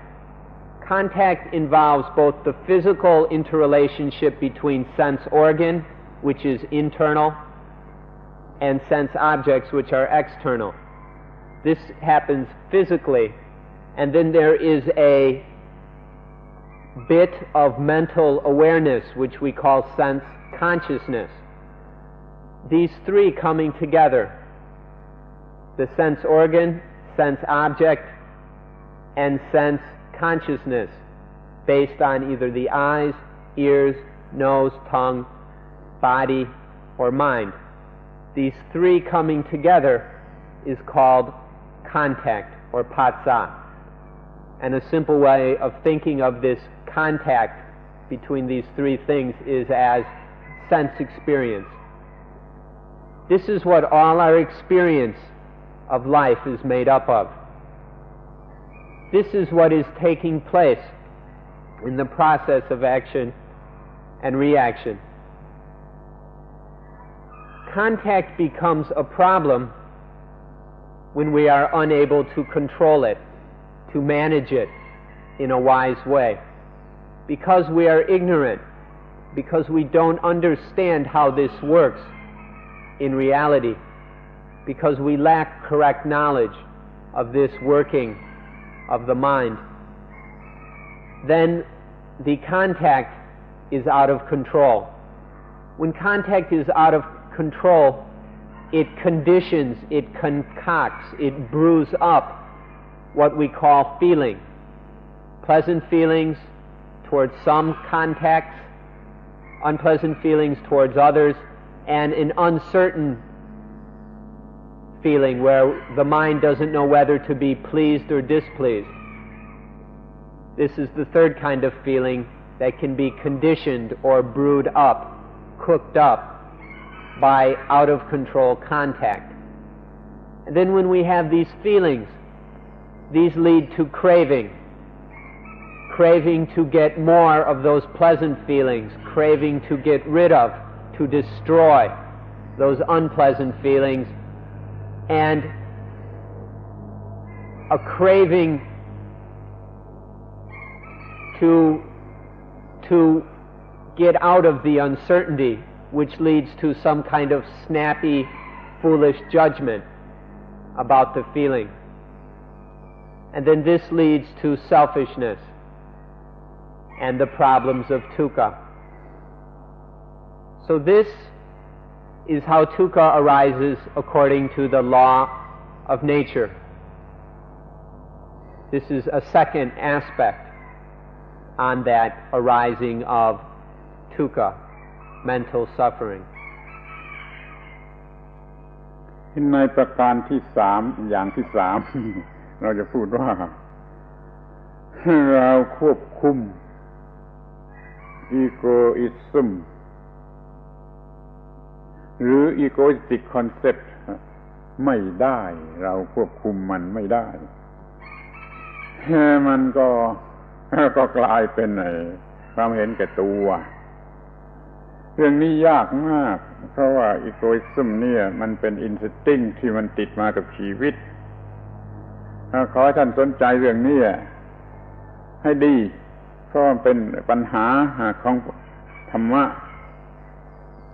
[SPEAKER 2] Contact involves both the physical interrelationship between sense organ, which is internal, and sense objects, which are external. This happens physically, and then there is a bit of mental awareness, which we call sense consciousness. These three coming together, the sense organ, sense object, and sense consciousness, based on either the eyes, ears, nose, tongue, body, or mind. These three coming together is called contact, or patsa. And a simple way of thinking of this contact between these three things is as sense experience. This is what all our experience of life is made up of. This is what is taking place in the process of action and reaction. Contact becomes a problem when we are unable to control it, to manage it in a wise way. Because we are ignorant, because we don't understand how this works in reality, because we lack correct knowledge of this working of the mind, then the contact is out of control. When contact is out of control, it conditions, it concocts, it brews up what we call feeling. Pleasant feelings towards some contacts, unpleasant feelings towards others, and an uncertain feeling where the mind doesn't know whether to be pleased or displeased. This is the third kind of feeling that can be conditioned or brewed up, cooked up by out-of-control contact. And then when we have these feelings, these lead to craving to get more of those pleasant feelings, craving to get rid of, to destroy those unpleasant feelings, and a craving to get out of the uncertainty, which leads to some kind of snappy, foolish judgment about the feeling. And then this leads to selfishness and the problems of dukkha. So this is how dukkha arises according to the law of nature. This is a second aspect on that arising of dukkha, mental suffering.
[SPEAKER 1] ในประการที่สามอย่างที่สาม เราจะพูดว่าเราควบคุม egoism หรือ egoistic concept ไม่ได้เราควบคุมมันไม่ได้มันก็กลายเป็นความเห็นแก่ตัวเรื่องนี้ยากมากเพราะว่า egoism เนี่ยมันเป็น instinct ที่มันติดมากับชีวิตขอให้ท่านสนใจเรื่องนี้ให้ดีเพราะมันเป็นปัญหาของธรรมะ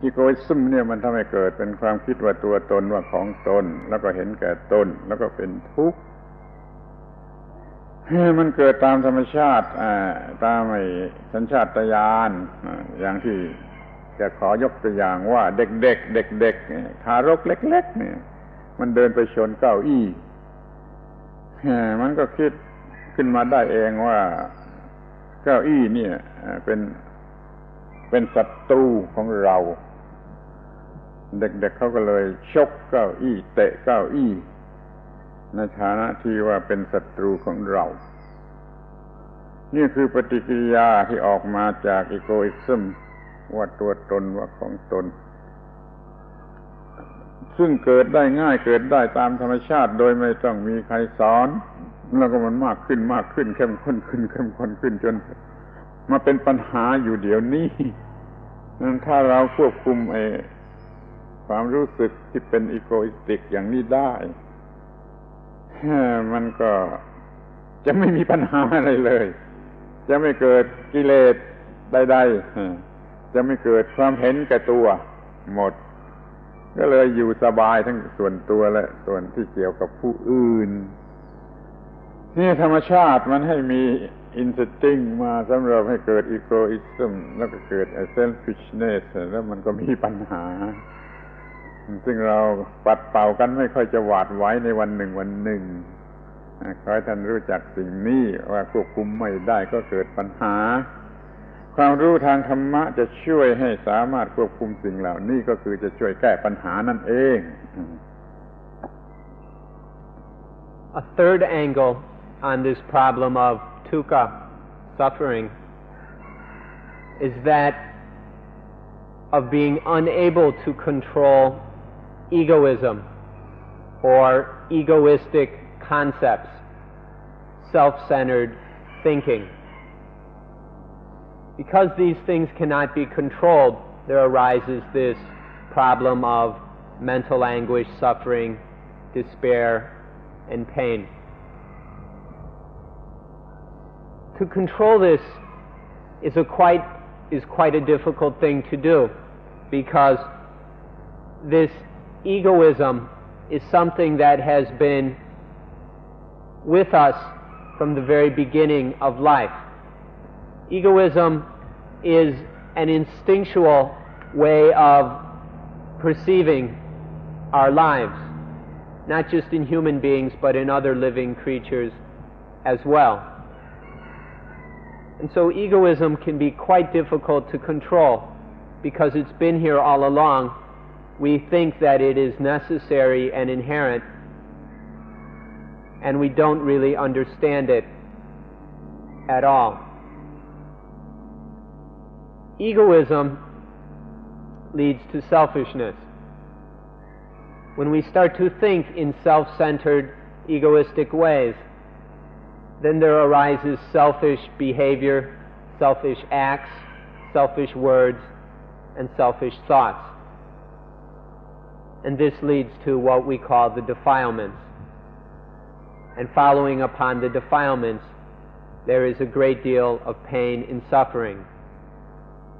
[SPEAKER 1] egoism เนี่ยมันทำให้เกิดเป็นความคิดว่าตัวตนว่าของตนแล้วก็เห็นแก่ตนแล้วก็เป็นทุกข์มันเกิดตามธรรมชาติตามสัญชาตญาณอย่างที่จะขอยกตัวอย่างว่าเด็กทารกเล็กๆเนี่ยมันเดินไปชนเก้าอี้มันก็คิดขึ้นมาได้เองว่าเก้าอี้เนี่ยเป็นศัตรูของเราเด็กๆเขาก็เลยชกเก้าอี้เตะเก้าอี้ในฐานะที่ว่าเป็นศัตรูของเรานี่คือปฏิกิริยาที่ออกมาจากอีโกอิซึมว่าตัวตนว่าของตนซึ่งเกิดได้ง่ายเกิดได้ตามธรรมชาติโดยไม่ต้องมีใครสอนแล้วก็มันมากขึ้นเข้มข้นขึ้นจนมาเป็นปัญหาอยู่เดี๋ยวนี้นั้นถ้าเราควบคุมความรู้สึกที่เป็นอีโกอิสติกอย่างนี้ได้มันก็จะไม่มีปัญหาอะไรเลยจะไม่เกิดกิเลสใดๆจะไม่เกิดความเห็นแก่ตัวหมดก็เลยอยู่สบายทั้งส่วนตัวและส่วนที่เกี่ยวกับผู้อื่นนี่ธรรมชาติมันให้มีอินสติ้งมาสำหรับให้เกิดอีโกอิซึมแล้วก็เกิดเซลฟิชเนสแล้วมันก็มีปัญหาซึ่งเราปัดเป่ากันไม่ค่อยจะหวาดไหวในวันหนึ่งขอให้ท่านรู้จักสิ่งนี้ว่าควบคุมไม่ได้ก็เกิดปัญหาความรู้ทางธรรมะจะช่วยให้สามารถควบคุมสิ่งเหล่านี้ก็คือจะช่วยแก้ปัญหานั่นเอง
[SPEAKER 2] A third angle on this problem of dukkha, suffering, is that of being unable to control egoism or egoistic concepts, self-centered thinking. Because these things cannot be controlled, there arises this problem of mental anguish, suffering, despair, and pain. To control this is quite a difficult thing to do, because this egoism is something that has been with us from the very beginning of life. Egoism is an instinctual way of perceiving our lives, not just in human beings, but in other living creatures as well. And so egoism can be quite difficult to control, because it's been here all along. We think that it is necessary and inherent, and we don't really understand it. at all. Egoism leads to selfishness. When we start to think in self-centered, egoistic ways, then there arises selfish behavior, selfish acts, selfish words, and selfish thoughts. And this leads to what we call the defilements. And following upon the defilements, there is a great deal of pain and suffering.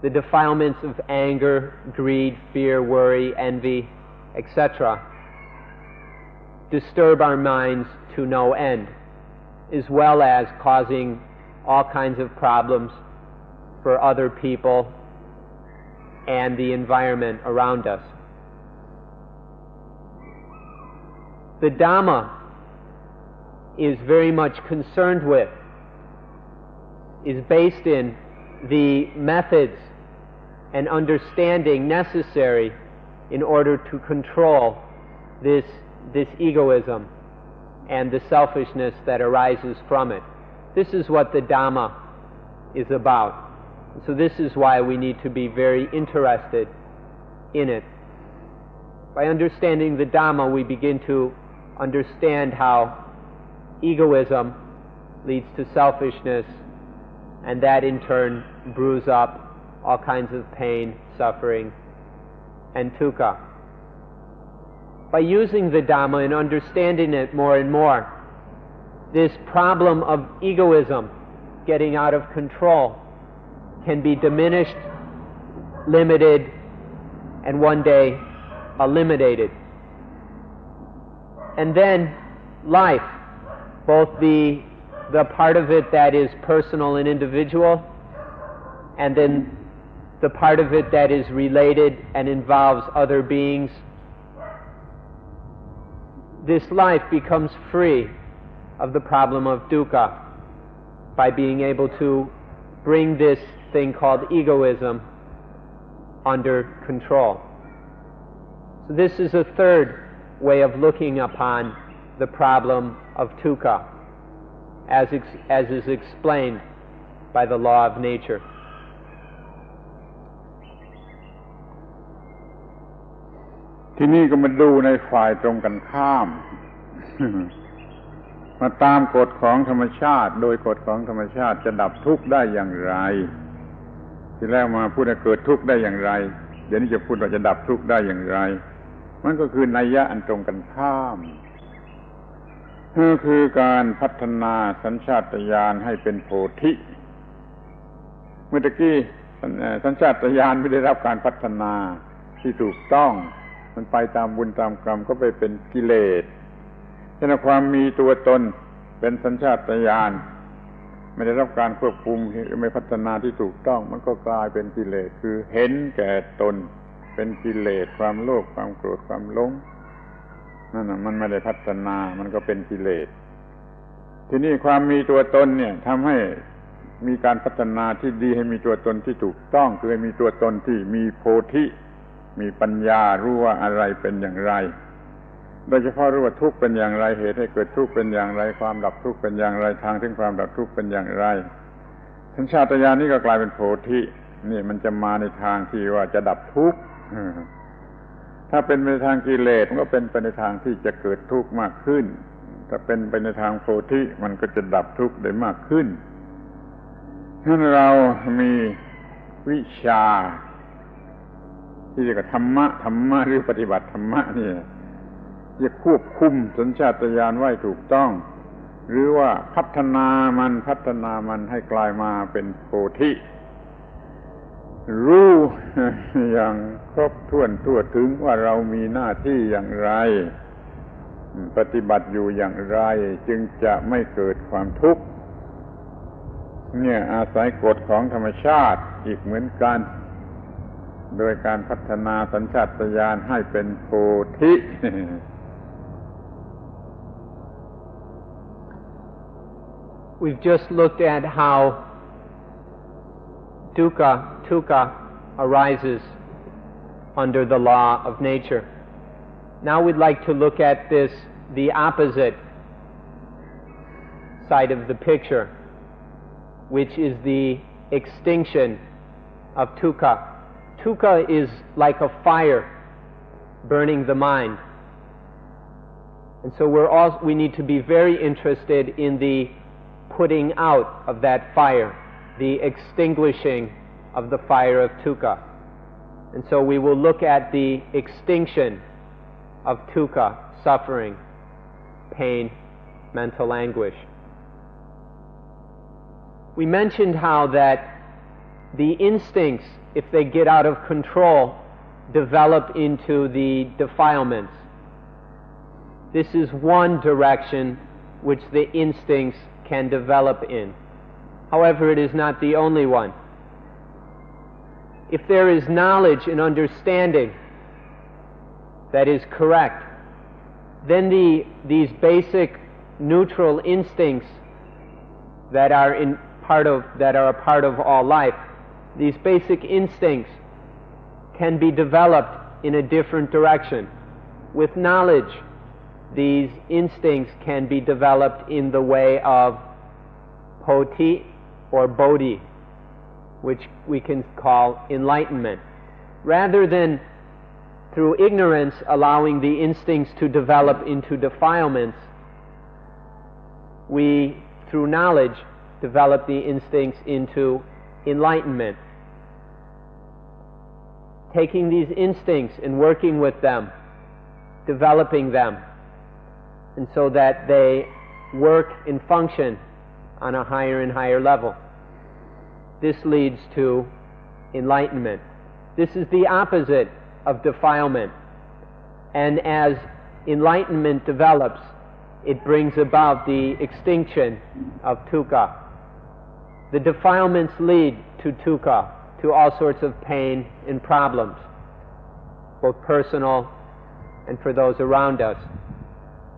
[SPEAKER 2] The defilements of anger, greed, fear, worry, envy, etc. disturb our minds to no end, as well as causing all kinds of problems for other people and the environment around us. The Dhamma is very much concerned with, is based in the methods and understanding necessary in order to control this egoism and the selfishness that arises from it. This is what the Dhamma is about. So this is why we need to be very interested in it. By understanding the Dhamma, we begin to understand how egoism leads to selfishness, and that in turn brews up all kinds of pain, suffering, and dukkha. By using the Dhamma and understanding it more and more, this problem of egoism getting out of control can be diminished, limited, and one day eliminated. And then life, both the part of it that is personal and individual, and then the part of it that is related and involves other beings, this life becomes free of the problem of dukkha by being able to bring this thing called egoism under control. So this is a third way of looking upon the problem of dukkha, as is explained by the law of nature.
[SPEAKER 1] ที่นี่ก็มาดูในฝ่ายตรงกันข้าม มาตามกฎของธรรมชาติโดยกฎของธรรมชาติจะดับทุกข์ได้อย่างไรที่แรกมาพูดว่าเกิดทุกข์ได้อย่างไรเดี๋ยวนี้จะพูดว่าจะดับทุกข์ได้อย่างไรมันก็คือนัยยะอันตรงกันข้ามคือการพัฒนาสัญชาตญาณให้เป็นโพธิเมื่อกี้สัญชาตญาณไม่ได้รับการพัฒนาที่ถูกต้องมันไปตามบุญตามกรรมก็ไปเป็นกิเลสฉะนั้นความมีตัวตนเป็นสัญชาตญาณไม่ได้รับการควบคุมไม่พัฒนาที่ถูกต้องมันก็กลายเป็นกิเลสคือเห็นแก่ตนเป็นกิเลสความโลภความโกรธความหลงนั่นน่ะมันไม่ได้พัฒนามันก็เป็นกิเลสทีนี้ความมีตัวตนเนี่ยทำให้มีการพัฒนาที่ดีให้มีตัวตนที่ถูกต้องคือให้มีตัวตนที่มีโพธิมีปัญญารู้ว่าอะไรเป็นอย่างไรโดยเฉพาะรู้ว่าทุกข์เป็นอย่างไรเหตุให้เกิดทุกข์เป็นอย่างไรความดับทุกข์เป็นอย่างไรทางถึงความดับทุกข์เป็นอย่างไรสัญชาตญาณนี้ก็กลายเป็นโพธินี่มันจะมาในทางที่ว่าจะดับทุกข์ถ้าเป็นไปในทางกิเลสมันก็เป็นไปในทางที่จะเกิดทุกข์มากขึ้นถ้าเป็นไปในทางโพธิมันก็จะดับทุกข์ได้มากขึ้นฉะนั้นเรามีวิชาที่เรียกว่าธรรมะหรือปฏิบัติธรรมะนี่จะควบคุมสัญชาตญาณไว้ถูกต้องหรือว่าพัฒนามันให้กลายมาเป็นโพธิรู้อย่างครบถ้วนทั่วถึงว่าเรามีหน้าที่อย่างไรปฏิบัติอยู่อย่างไรจึงจะไม่เกิดความทุกข์เนี่ยอาศัยกฎของธรรมชาติอีกเหมือนกันโดยการพัฒนาสัญชาตญาณให้เป็นโพธิ
[SPEAKER 2] We've just looked at how dukkha arises under the law of nature. Now we'd like to look at the opposite side of the picture. which is the extinction of dukkha. Dukkha is like a fire burning the mind. And so we need to be very interested in the putting out of that fire, the extinguishing of the fire of dukkha. And so we will look at the extinction of dukkha, suffering, pain, mental anguish. We mentioned how that the instincts, if they get out of control, develop into the defilements. This is one direction which the instincts can develop in. However, it is not the only one. If there is knowledge and understanding that is correct, then these basic neutral instincts that are a part of all life, these basic instincts can be developed in a different direction. With knowledge, these instincts can be developed in the way of poti or bodhi, which we can call enlightenment. Rather than through ignorance allowing the instincts to develop into defilements, we, through knowledge, develop the instincts into enlightenment. Taking these instincts and working with them, developing them, and so that they work and function on a higher and higher level. This leads to enlightenment. This is the opposite of defilement. And as enlightenment develops, it brings about the extinction of dukkha. The defilements lead to dukkha, to all sorts of pain and problems, both personal and for those around us.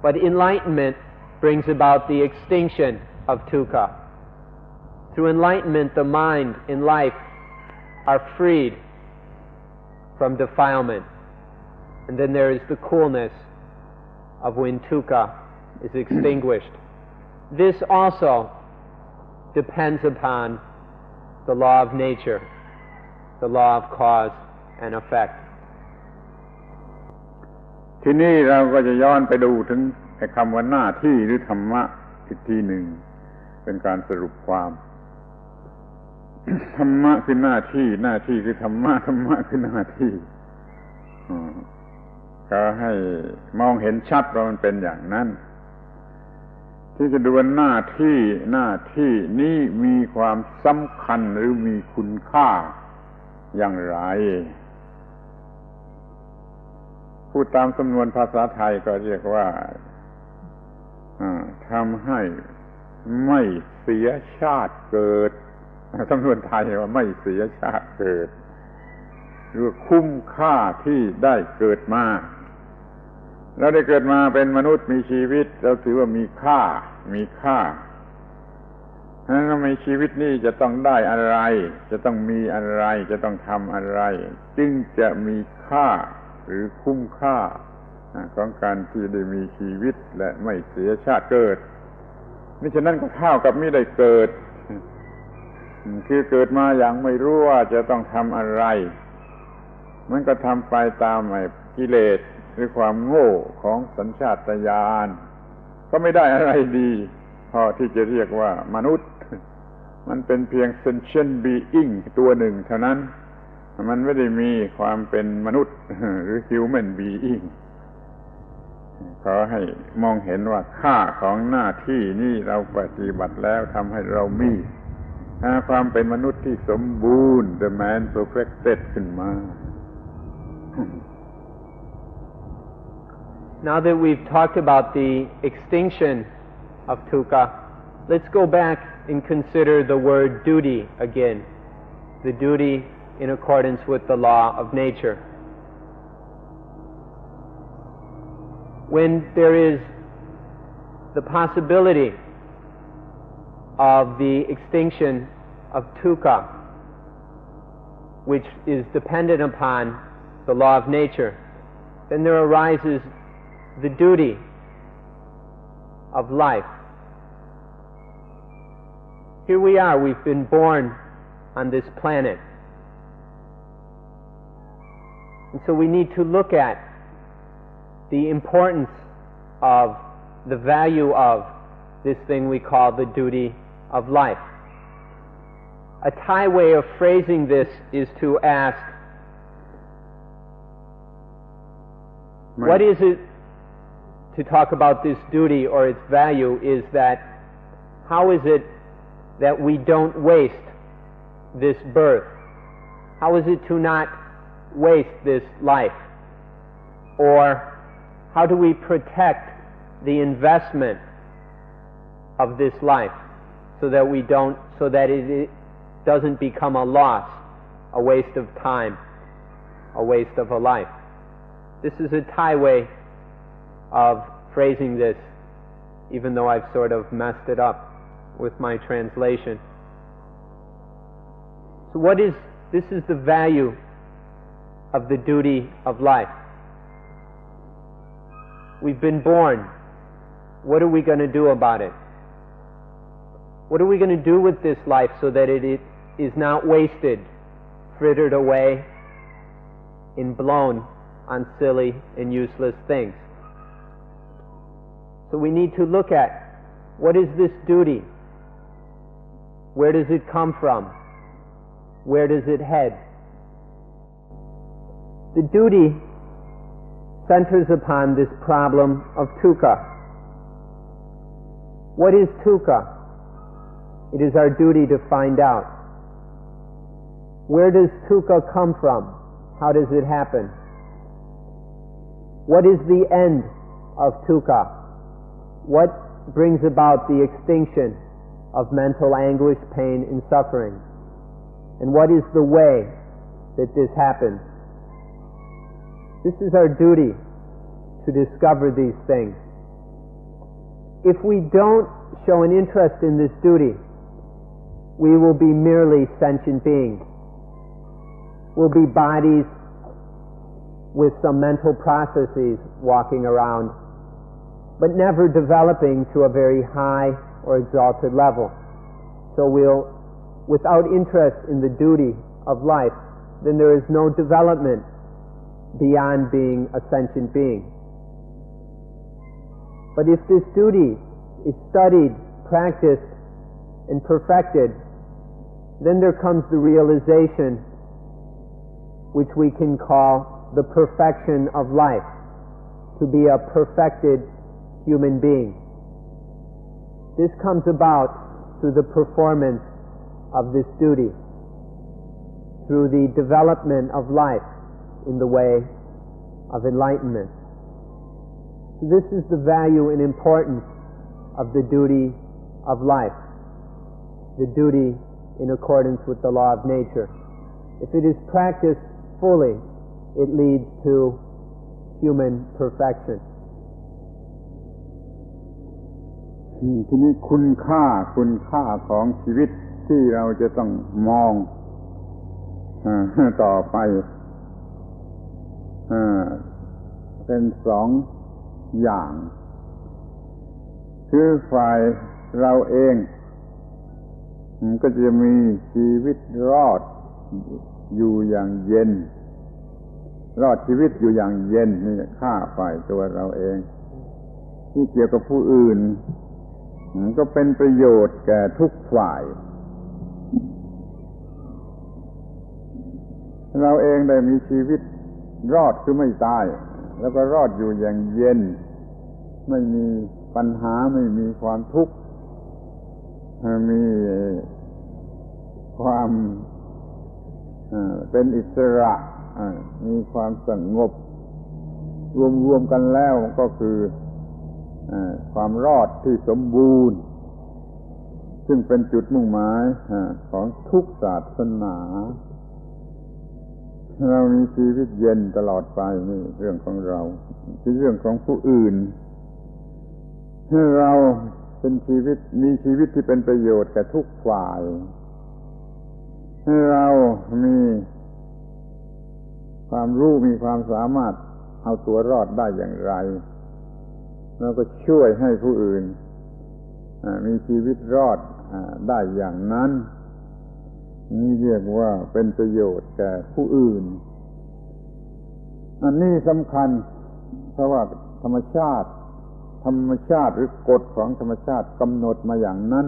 [SPEAKER 2] But enlightenment brings about the extinction of dukkha. Through enlightenment, the mind and life are freed from defilement. And then there is the coolness of when dukkha is extinguished. This also depends upon the law of nature, the law of cause and effect.
[SPEAKER 1] ทีนี้เราก็จะย้อนไปดูถึงคำว่าหน้าที่หรือธรรมะอีกทีหนึ่งเป็นการสรุปความ ธรรมะคือหน้าที่หน้าที่คือธรรมะธรรมะคือหน้าที่ก็ให้มองเห็นชัดว่ามันเป็นอย่างนั้นที่จะดูว่าหน้าที่นี้มีความสำคัญหรือมีคุณค่าอย่างไรพูดตามสำนวนภาษาไทยก็เรียกว่าทำให้ไม่เสียชาติเกิดสำนวนไทยว่าไม่เสียชาติเกิดหรือคุ้มค่าที่ได้เกิดมาเราได้เกิดมาเป็นมนุษย์มีชีวิตเราถือว่ามีค่าฉะนั้นในชีวิตนี้จะต้องได้อะไรจะต้องมีอะไรจะต้องทำอะไรจึงจะมีค่าหรือคุ้มค่าของการที่ได้มีชีวิตและไม่เสียชาติเกิดมิฉะนั้นก็เท่ากับไม่ได้เกิดคือเกิดมาอย่างไม่รู้ว่าจะต้องทำอะไรมันก็ทำไปตามกิเลสหรือความโง่ของสัญชาตญาณก็ไม่ได้อะไรดีพอที่จะเรียกว่ามนุษย์มันเป็นเพียง sentient being ตัวหนึ่งเท่านั้นมันไม่ได้มีความเป็นมนุษย์หรือ human being ขอให้มองเห็นว่าค่าของหน้าที่นี่เราปฏิบัติแล้วทำให้เรามีความเป็นมนุษย์ที่สมบูรณ์ the man perfected ขึ้นมา
[SPEAKER 2] Now that we've talked about the extinction of dukkha, let's go back and consider the word duty again, the duty in accordance with the law of nature. When there is the possibility of the extinction of dukkha, which is dependent upon the law of nature, then there arises the duty of life. here we are, we've been born on this planet. And so we need to look at the importance of, the value of this thing we call the duty of life. A Thai way of phrasing this is to ask, what is it, to talk about this duty or its value, is that how is it that we don't waste this birth? How is it to not waste this life? Or how do we protect the investment of this life so that it doesn't become a loss, a waste of time, a waste of a life? This is a Thai way of phrasing this, even though I've sort of messed it up with my translation. So this is the value of the duty of life. We've been born. What are we going to do about it? What are we going to do with this life so that it is not wasted, frittered away, and blown on silly and useless things? So we need to look at, what is this duty? Where does it come from? Where does it head? The duty centers upon this problem of dukkha. What is dukkha? It is our duty to find out. Where does dukkha come from? How does it happen? What is the end of dukkha? What brings about the extinction of mental anguish, pain, and suffering? And what is the way that this happens? This is our duty, to discover these things. If we don't show an interest in this duty, we will be merely sentient beings. We'll be bodies with some mental processes walking around, but never developing to a very high or exalted level. So without interest in the duty of life, then there is no development beyond being a sentient being. But if this duty is studied, practiced, and perfected, then there comes the realization, which we can call the perfection of life, to be a perfected human being. This comes about through the performance of this duty, through the development of life in the way of enlightenment. So this is the value and importance of the duty of life, the duty in accordance with the law of nature. If it is practiced fully, it leads to human perfection.
[SPEAKER 1] ทีนี้คุณค่าของชีวิตที่เราจะต้องมองต่อไปเป็นสองอย่างคือฝ่ายเราเองก็จะมีชีวิตรอดอยู่อย่างเย็นรอดชีวิตอยู่อย่างเย็นนี่ค่าฝ่ายตัวเราเองที่เกี่ยวกับผู้อื่นก็เป็นประโยชน์แก่ทุกฝ่ายเราเองได้มีชีวิตรอดคือไม่ตายแล้วก็รอดอยู่อย่างเย็นไม่มีปัญหาไม่มีความทุกข์มีความเป็นอิสระมีความสงบรวมกันแล้วก็คือความรอดที่สมบูรณ์ซึ่งเป็นจุดมุ่งหมายของทุกศาสนาเรามีชีวิตเย็นตลอดไปนี่เรื่องของเราที่เรื่องของผู้อื่นให้เราเป็นมีชีวิตที่เป็นประโยชน์แก่ทุกฝ่ายให้เรามีความรู้มีความสามารถเอาตัวรอดได้อย่างไรแล้วก็ช่วยให้ผู้อื่นมีชีวิตรอด ได้อย่างนั้นนี่เรียกว่าเป็นประโยชน์แก่ผู้อื่นอันนี้สำคัญเพราะว่าธรรมชาติหรือกฎของธรรมชาติกำหนดมาอย่างนั้น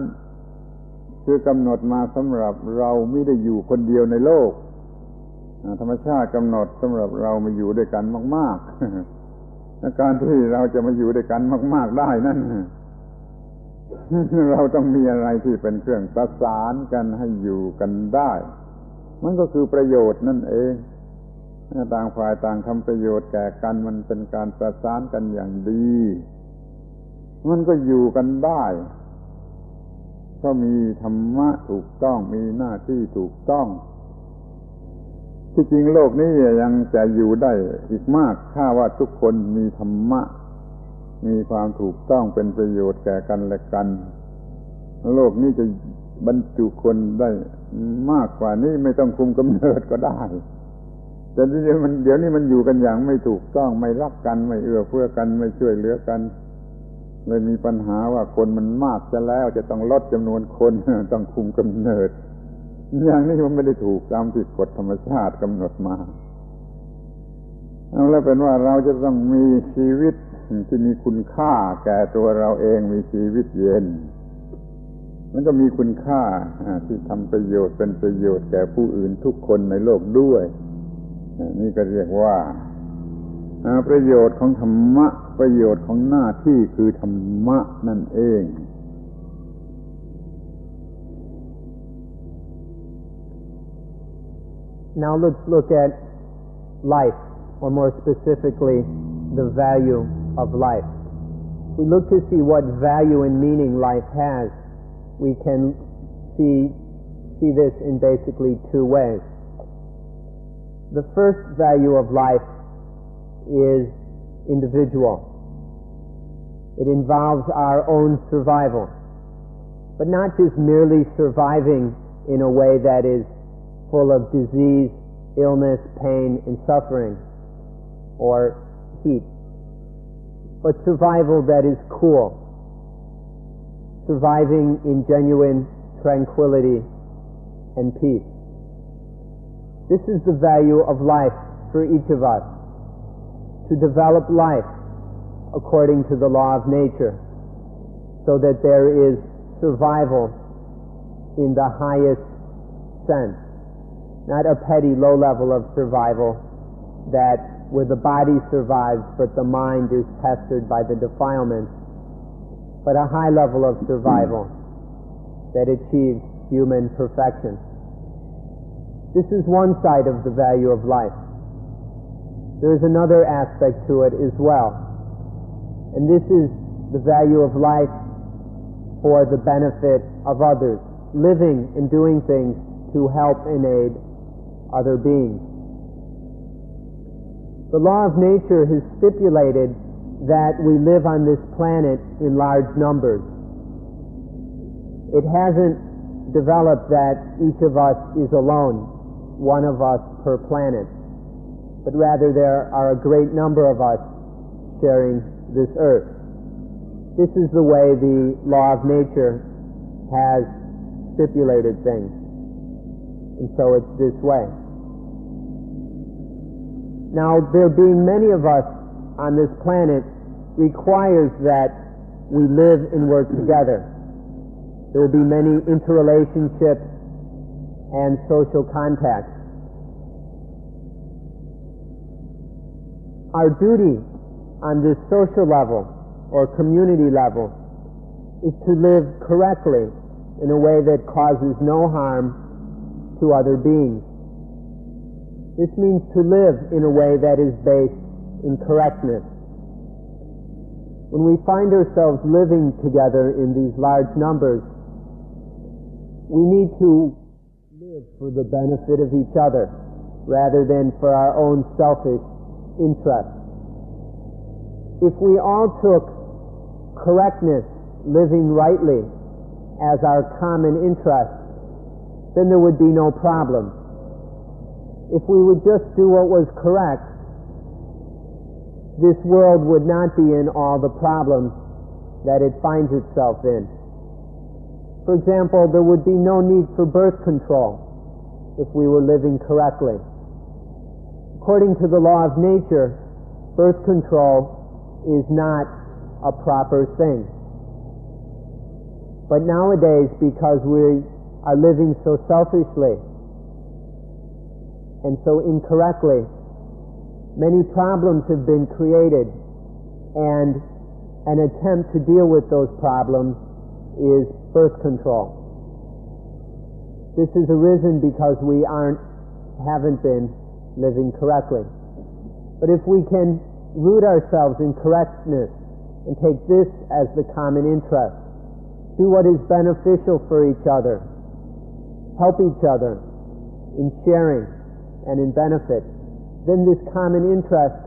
[SPEAKER 1] คือกำหนดมาสำหรับเราไม่ได้อยู่คนเดียวในโลกธรรมชาติกำหนดสำหรับเรามาอยู่ด้วยกันมากๆและการที่เราจะมาอยู่ด้วยกันมากๆได้นั่นเราต้องมีอะไรที่เป็นเครื่องประสานกันให้อยู่กันได้มันก็คือประโยชน์นั่นเองต่างฝ่ายต่างทำประโยชน์แก่กันมันเป็นการประสานกันอย่างดีมันก็อยู่กันได้ก็มีธรรมะถูกต้องมีหน้าที่ถูกต้องที่จริงโลกนี้ยังจะอยู่ได้อีกมากถ้าว่าทุกคนมีธรรมะมีความถูกต้องเป็นประโยชน์แก่กันและกันโลกนี้จะบรรจุคนได้มากกว่านี้ไม่ต้องคุมกำเนิดก็ได้แต่เดี๋ยวนี้มันอยู่กันอย่างไม่ถูกต้องไม่รักกันไม่เอื้อเฟื้อกันไม่ช่วยเหลือกันเลยมีปัญหาว่าคนมันมากซะแล้วจะต้องลดจำนวนคนต้องคุมกำเนิดอย่างนี้มันไม่ได้ถูกตามที่กฎธรรมชาติกำหนดมาแล้วเป็นว่าเราจะต้องมีชีวิตที่มีคุณค่าแก่ตัวเราเองมีชีวิตเย็นมันก็มีคุณค่าที่ทำประโยชน์เป็นประโยชน์แก่ผู้อื่นทุกคนในโลกด้วยนี่ก็เรียกว่าประโยชน์ของธรรมะประโยชน์ของหน้าที่คือธรรมะนั่นเอง
[SPEAKER 2] Now let's look at life, or more specifically, the value of life. If we look to see what value and meaning life has, we can see this in basically two ways. The first value of life is individual. It involves our own survival, but not just merely surviving in a way that is full of disease, illness, pain, and suffering, or heat, but survival that is cool, surviving in genuine tranquility and peace. This is the value of life for each of us, to develop life according to the law of nature, so that there is survival in the highest sense, not a petty low level of survival where the body survives but the mind is pestered by the defilements, but a high level of survival that achieves human perfection. This is one side of the value of life. There is another aspect to it as well, and this is the value of life for the benefit of others, living and doing things to help and aid other beings. The law of nature has stipulated that we live on this planet in large numbers. It hasn't developed that each of us is alone, one of us per planet, but rather there are a great number of us sharing this earth. This is the way the law of nature has stipulated things, and so it's this way. Now, there being many of us on this planet requires that we live and work together. There will be many interrelationships and social contacts. Our duty on this social level or community level is to live correctly in a way that causes no harm to other beings. This means to live in a way that is based in correctness. When we find ourselves living together in these large numbers, we need to live for the benefit of each other rather than for our own selfish interests. If we all took correctness, living rightly, as our common interest, then there would be no problem. If we would just do what was correct, this world would not be in all the problems that it finds itself in. For example, there would be no need for birth control if we were living correctly. According to the law of nature, birth control is not a proper thing. But nowadays, because we are living so selfishly and so incorrectly, many problems have been created, and an attempt to deal with those problems is birth control. This has arisen because we haven't been living correctly. But if we can root ourselves in correctness and take this as the common interest, do what is beneficial for each other, help each other in sharing and in benefit, then this common interest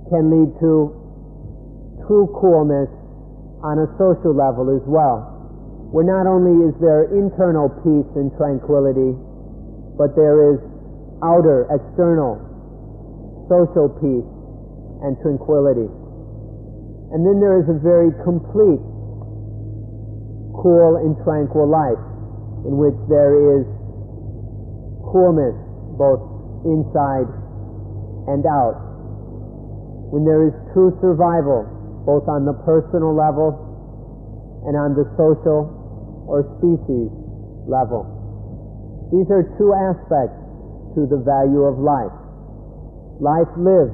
[SPEAKER 2] can lead to true coolness on a social level as well, where not only is there internal peace and tranquility, but there is outer, external, social peace and tranquility. And then there is a very complete, cool and tranquil life in which there is coolness both inside and out. When there is true survival both on the personal level and on the social or species level. These are two aspects to the value of life. Life lived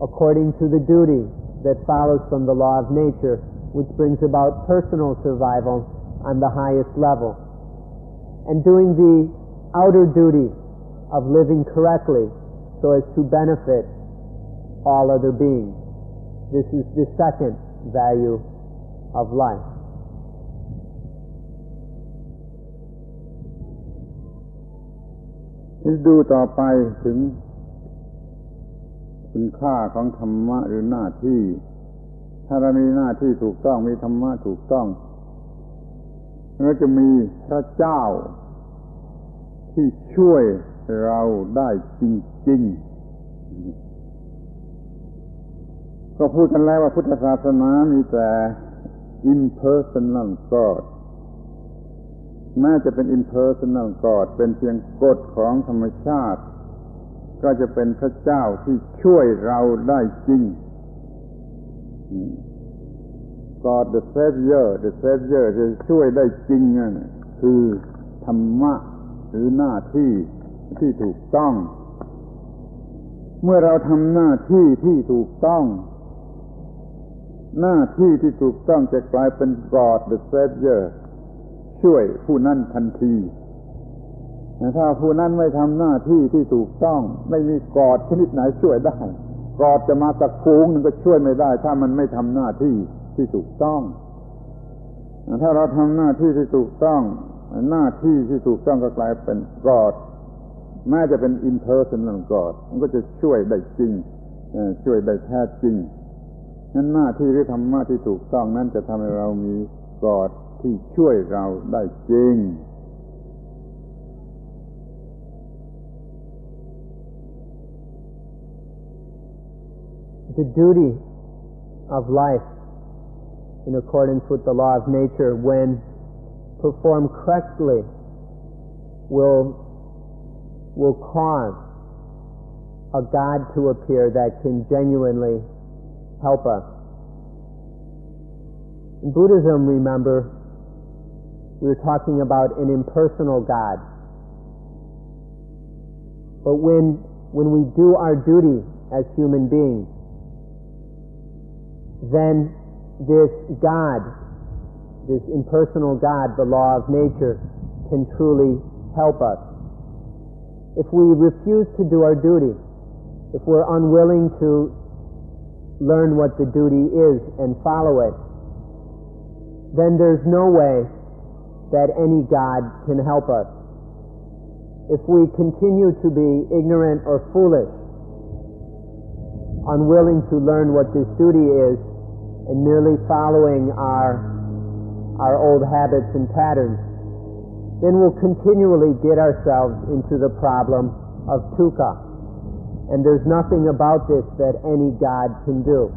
[SPEAKER 2] according to the duty that follows from the law of nature, which brings about personal survival on the highest level, and doing the outer duty of living correctly so as to benefit all other beings. This is the second value of life.
[SPEAKER 1] ดูต่อไปถึงคุณค่าของธรรมะหรือหน้าที่ถ้าเรามีหน้าที่ถูกต้องมีธรรมะถูกต้องเราจะมีพระเจ้าที่ช่วยเราได้จริงๆก็พูดกันแล้วว่าพุทธศาสนามีแต่ impersonal God แม้จะเป็น impersonal God เป็นเพียงกฎของธรรมชาติก็จะเป็นพระเจ้าที่ช่วยเราได้จริง God the Savior จะช่วยได้จริงนั่นคือธรรมะหรือหน้าที่ที่ถูกต้องเมื่อเราทำหน้าที่ที่ถูกต้องหน้าที่ที่ถูกต้องจะกลายเป็น God the Savior ช่วยผู้นั้นทันทีแต่ถ้าผู้นั้นไม่ทำหน้าที่ที่ถูกต้องไม่มีกอดชนิดไหนช่วยได้กอดจะมาสักฟูงนึงก็ช่วยไม่ได้ถ้ามันไม่ทำหน้าที่ที่ถูกต้องถ้าเราทำหน้าที่ที่ถูกต้องหน้าที่ที่ถูกต้องก็กลายเป็นกอดแม้จะเป็น impersonal God มันก็จะช่วยได้จริงช่วยได้แท้จริงนั้นหน้าที่หรือธรรมะที่ถูกต้องนั้นจะทำให้เรามีกอดที่ช่วยเราได้จริง
[SPEAKER 2] The duty of life in accordance with the law of nature, when performed correctly, will cause a God to appear that can genuinely help us. In Buddhism, remember, we were talking about an impersonal God. But when we do our duty as human beings, then this God, this impersonal God, the law of nature, can truly help us. If we refuse to do our duty, if we're unwilling to learn what the duty is and follow it, then there's no way that any God can help us. If we continue to be ignorant or foolish, unwilling to learn what this duty is, and merely following our old habits and patterns, then we'll continually get ourselves into the problem of dukkha. And there's nothing about this that any God can do.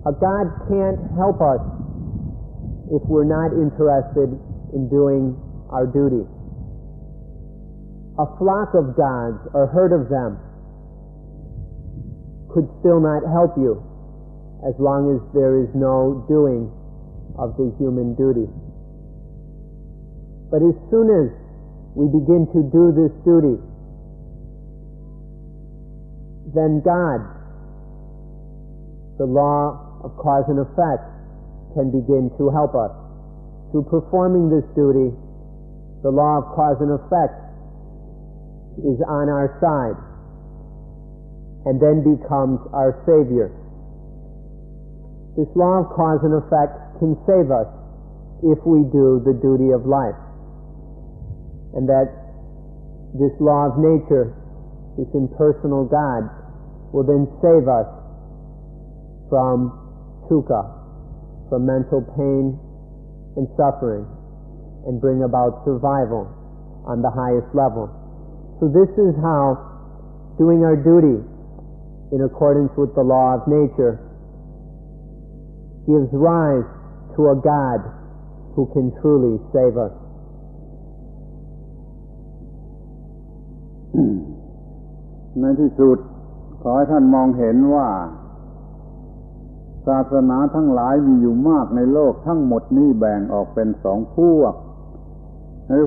[SPEAKER 2] A God can't help us if we're not interested in doing our duty. A flock of gods, a herd of them, could still not help you as long as there is no doing of the human duty. But as soon as we begin to do this duty, then God, the law of cause and effect, can begin to help us. Through performing this duty, the law of cause and effect is on our side and then becomes our savior. This law of cause and effect can save us if we do the duty of life. And that this law of nature, this impersonal God, will then save us from dukkha, from mental pain and suffering, and bring about survival on the highest level. So this is how doing our duty in accordance with the law of nature gives rise to a God who can truly save us.
[SPEAKER 1] ในที่สุดขอให้ท่านมองเห็นว่าศาสนาทั้งหลายมีอยู่มากในโลกทั้งหมดนี้แบ่งออกเป็นสองพวก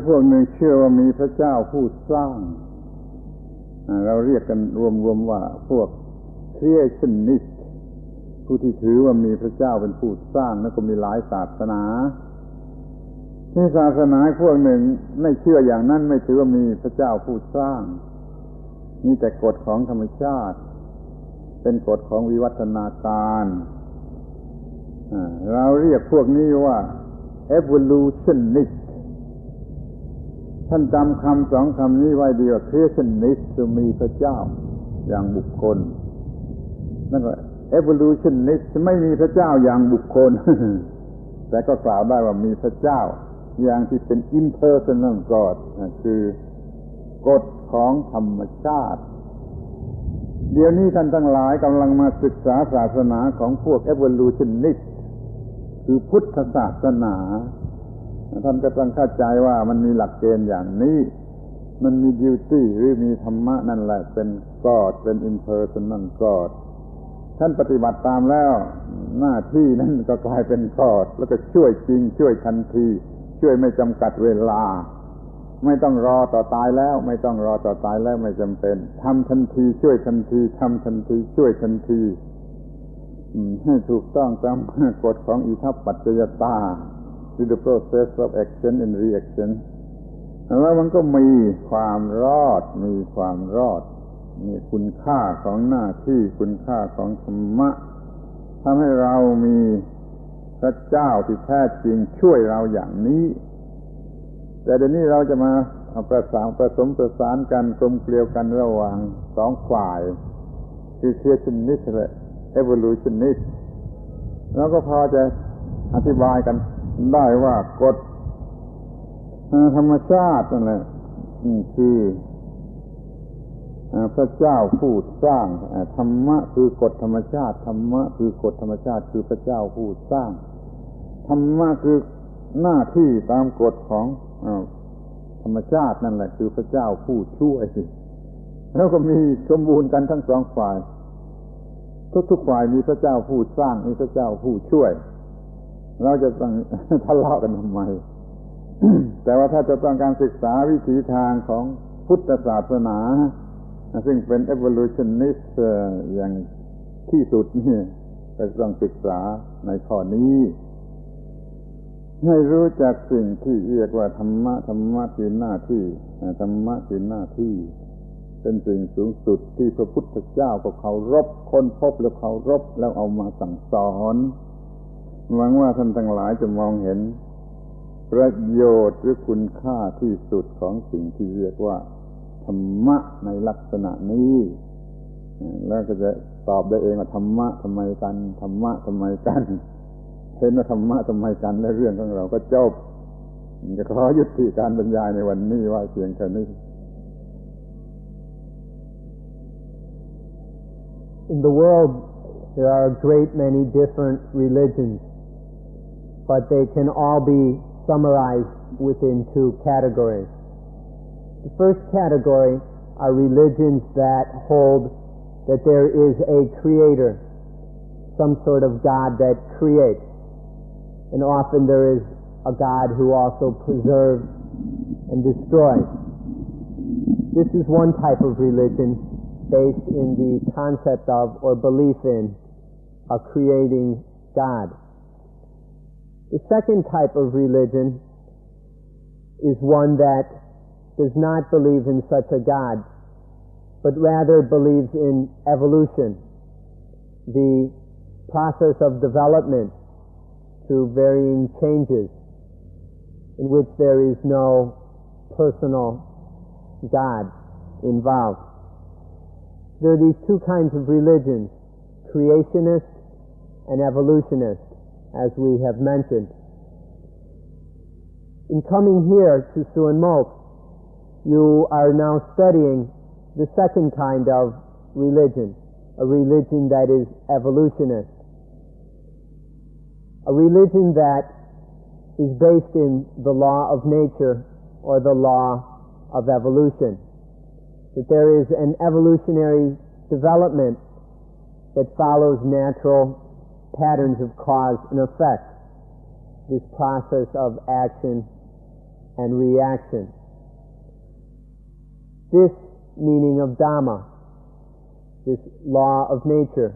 [SPEAKER 1] พวกหนึ่งเชื่อว่ามีพระเจ้าผู้สร้างเราเรียกกันรวมๆว่าพวก Creationist ผู้ที่ถือว่ามีพระเจ้าเป็นผู้สร้างแล้วก็มีหลายศาสนาที่ศาสนาพวกหนึ่งไม่เชื่ออย่างนั้นไม่ถือว่ามีพระเจ้าผู้สร้างมีแต่กฎของธรรมชาติเป็นกฎของวิวัฒนาการเราเรียกพวกนี้ว่า evolutionist ท่านจำคำสองคำนี้ไว้ดีว่า creationist จะมีพระเจ้าอย่างบุคคลนั่นว่า evolutionist ไม่มีพระเจ้าอย่างบุคคล แต่ก็กล่าวได้ว่ามีพระเจ้าอย่างที่เป็น impersonal God คือกฎของธรรมชาติเดี๋ยวนี้ท่านทั้งหลายกำลังมาศึกษาศาสนาของพวก evolutionist คือพุทธศาสนาท่านก็ต้องเข้าใจว่ามันมีหลักเกณฑ์อย่างนี้มันมี duty หรือมีธรรมะนั่นแหละเป็น God เป็น impersonal God ท่านปฏิบัติตามแล้วหน้าที่นั้นก็กลายเป็น God แล้วก็ช่วยจริงช่วยทันทีช่วยไม่จำกัดเวลาไม่ต้องรอต่อตายแล้วไม่ต้องรอต่อตายแล้วไม่จำเป็นทำทันทีช่วยทันทีทำทันทีช่วยทันทีให้ถูกต้องตามกฎของอิทัปปัจจยตา the process of action and reaction แล้วมันก็มีความรอดมีคุณค่าของหน้าที่คุณค่าของธรรมะทำให้เรามีพระเจ้าที่แท้จริงช่วยเราอย่างนี้แต่เดี๋ยวนี้เราจะมาประสมประสานกันกลมเกลียวกันระหว่างสองฝ่ายคือ creationist และ evolutionist แล้วก็พอจะอธิบายกันได้ว่ากฎธรรมชาตินั่นแหละคือพระเจ้าผู้สร้างธรรมะคือกฎธรรมชาติธรรมะคือกฎธรรมชาติคือพระเจ้าผู้สร้างธรรมะคือหน้าที่ตามกฎของธรรมชาตินั่นแหละคือพระเจ้าผู้ช่วยแล้วก็มีสมบูรณ์กันทั้งสองฝ่ายทุกฝ่ายมีพระเจ้าผู้สร้างมีพระเจ้าผู้ช่วยเราจะต้องทะเลาะกันทำไม แต่ว่าถ้าจะต้องการศึกษาวิถีทางของพุทธศาสนาซึ่งเป็น evolutionist อย่างที่สุดนี่ก็ต้องศึกษาในข้อนี้ให้รู้จักสิ่งที่เรียกว่าธรรมะคือหน้าที่ธรรมะคือหน้าที่เป็นสิ่งสูงสุดที่พระพุทธเจ้าก็เคารพค้นพบแล้วเคารพแล้วเอามาสั่งสอนหวังว่าท่านทั้งหลายจะมองเห็นประโยชน์หรือคุณค่าที่สุดของสิ่งที่เรียกว่าธรรมะในลักษณะนี้แล้วก็จะตอบได้เองว่าธรรมะทำไมกันธรรมะทำไมกันเห็นว่าธรรมะทำไมกันและเรื่องของเราก็จบจะขอยุติการบรรยายในวันนี้ว่าเพียงเท่านี้
[SPEAKER 2] In the world there are a great many different religions but they can all be summarized within two categories. The first category are religions that hold that there is a creator, some sort of God that creates. And often there is a God who also preserves and destroys. This is one type of religion based in the concept of or belief in a creating God. The second type of religion is one that does not believe in such a God, but rather believes in evolution, the process of development through varying changes, in which there is no personal God involved. There are these two kinds of religions, creationist and evolutionist, as we have mentioned. In coming here to Suan Mokkh, you are now studying the second kind of religion, a religion that is evolutionist, a religion that is based in the law of nature or the law of evolution, that there is an evolutionary development that follows natural patterns of cause and effect, this process of action and reaction. This meaning of Dhamma, this law of nature,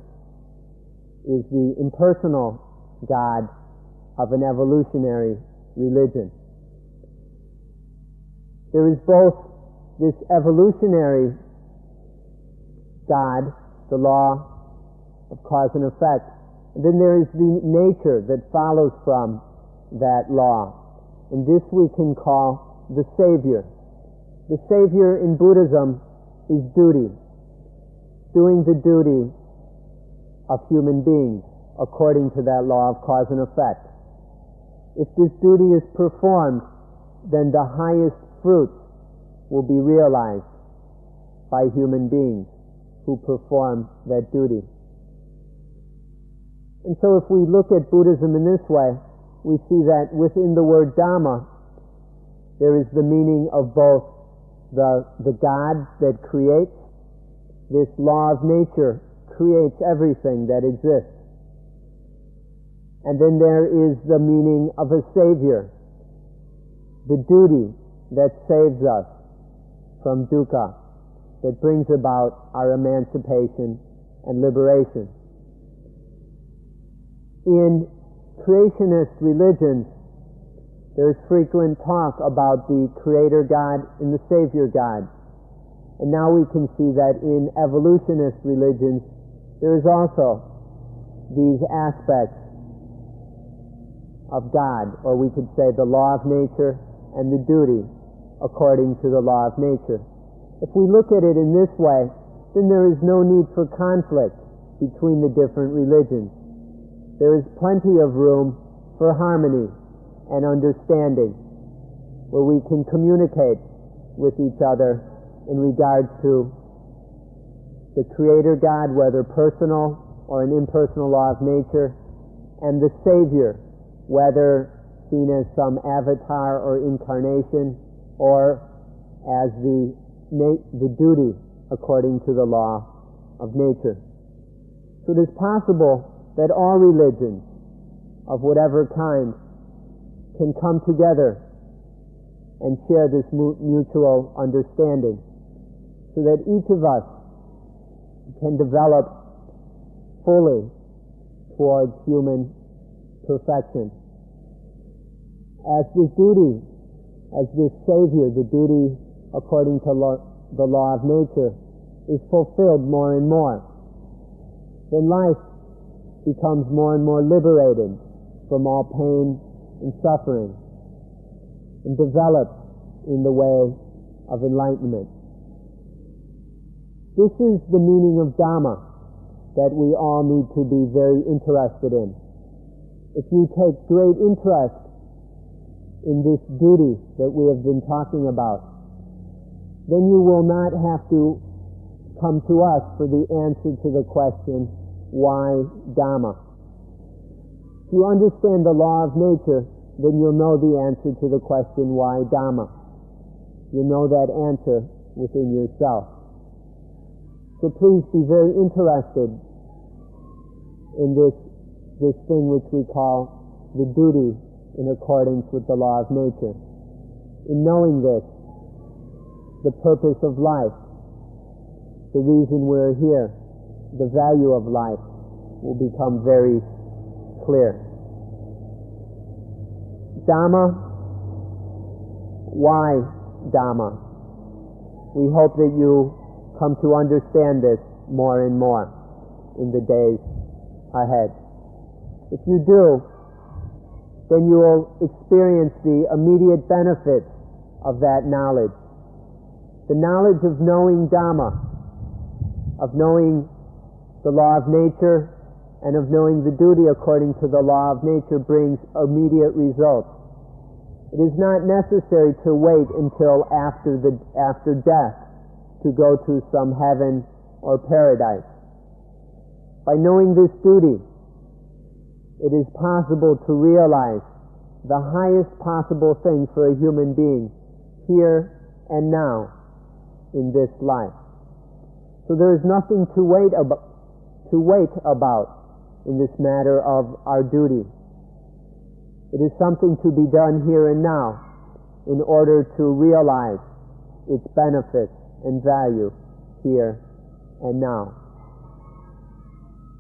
[SPEAKER 2] is the impersonal God of an evolutionary religion. There is both this evolutionary God, the law of cause and effect, and then there is the nature that follows from that law. And this we can call the Savior. The Savior in Buddhism is duty, doing the duty of human beings according to that law of cause and effect. If this duty is performed, then the highest fruits will be realized by human beings who perform that duty. And so if we look at Buddhism in this way, we see that within the word Dhamma, there is the meaning of both the God that creates. This law of nature creates everything that exists. And then there is the meaning of a Savior, the duty that saves us from dukkha, that brings about our emancipation and liberation. In creationist religions, there is frequent talk about the Creator God and the Savior God. And now we can see that in evolutionist religions, there is also these aspects of God, or we could say the law of nature and the duty according to the law of nature. If we look at it in this way, then there is no need for conflict between the different religions. There is plenty of room for harmony and understanding, where we can communicate with each other in regards to the Creator God, whether personal or an impersonal law of nature, and the Savior, whether seen as some avatar or incarnation, or as the duty according to the law of nature. So it is possible that all religions of whatever kind can come together and share this mutual understanding, so that each of us can develop fully towards human perfection. As this duty, as this Savior, the duty according to the law of nature, is fulfilled more and more, then life becomes more and more liberated from all pain and suffering, and develops in the way of enlightenment. This is the meaning of Dhamma that we all need to be very interested in. If you take great interest in this duty that we have been talking about, then you will not have to come to us for the answer to the question, why Dhamma? If you understand the law of nature, then you'll know the answer to the question, why Dhamma? You'll know that answer within yourself. So please be very interested in this thing which we call the duty in accordance with the law of nature. In knowing this, the purpose of life, the reason we're here, the value of life will become very clear. Dhamma, why Dhamma? We hope that you come to understand this more and more in the days ahead. If you do, then you will experience the immediate benefits of that knowledge. The knowledge of knowing Dhamma, of knowing the law of nature, and of knowing the duty according to the law of nature brings immediate results. It is not necessary to wait until after death to go to some heaven or paradise. By knowing this duty, it is possible to realize the highest possible thing for a human being here and now in this life. So there is nothing to wait about in this matter of our duty. It is something to be done here and now in order to realize its benefits and value here and now.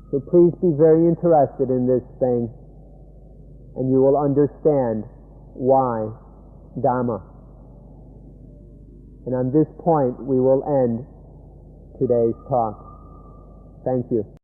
[SPEAKER 2] So please be very interested in this thing, and you will understand why Dhamma. And on this point we will end today's talk. Thank you.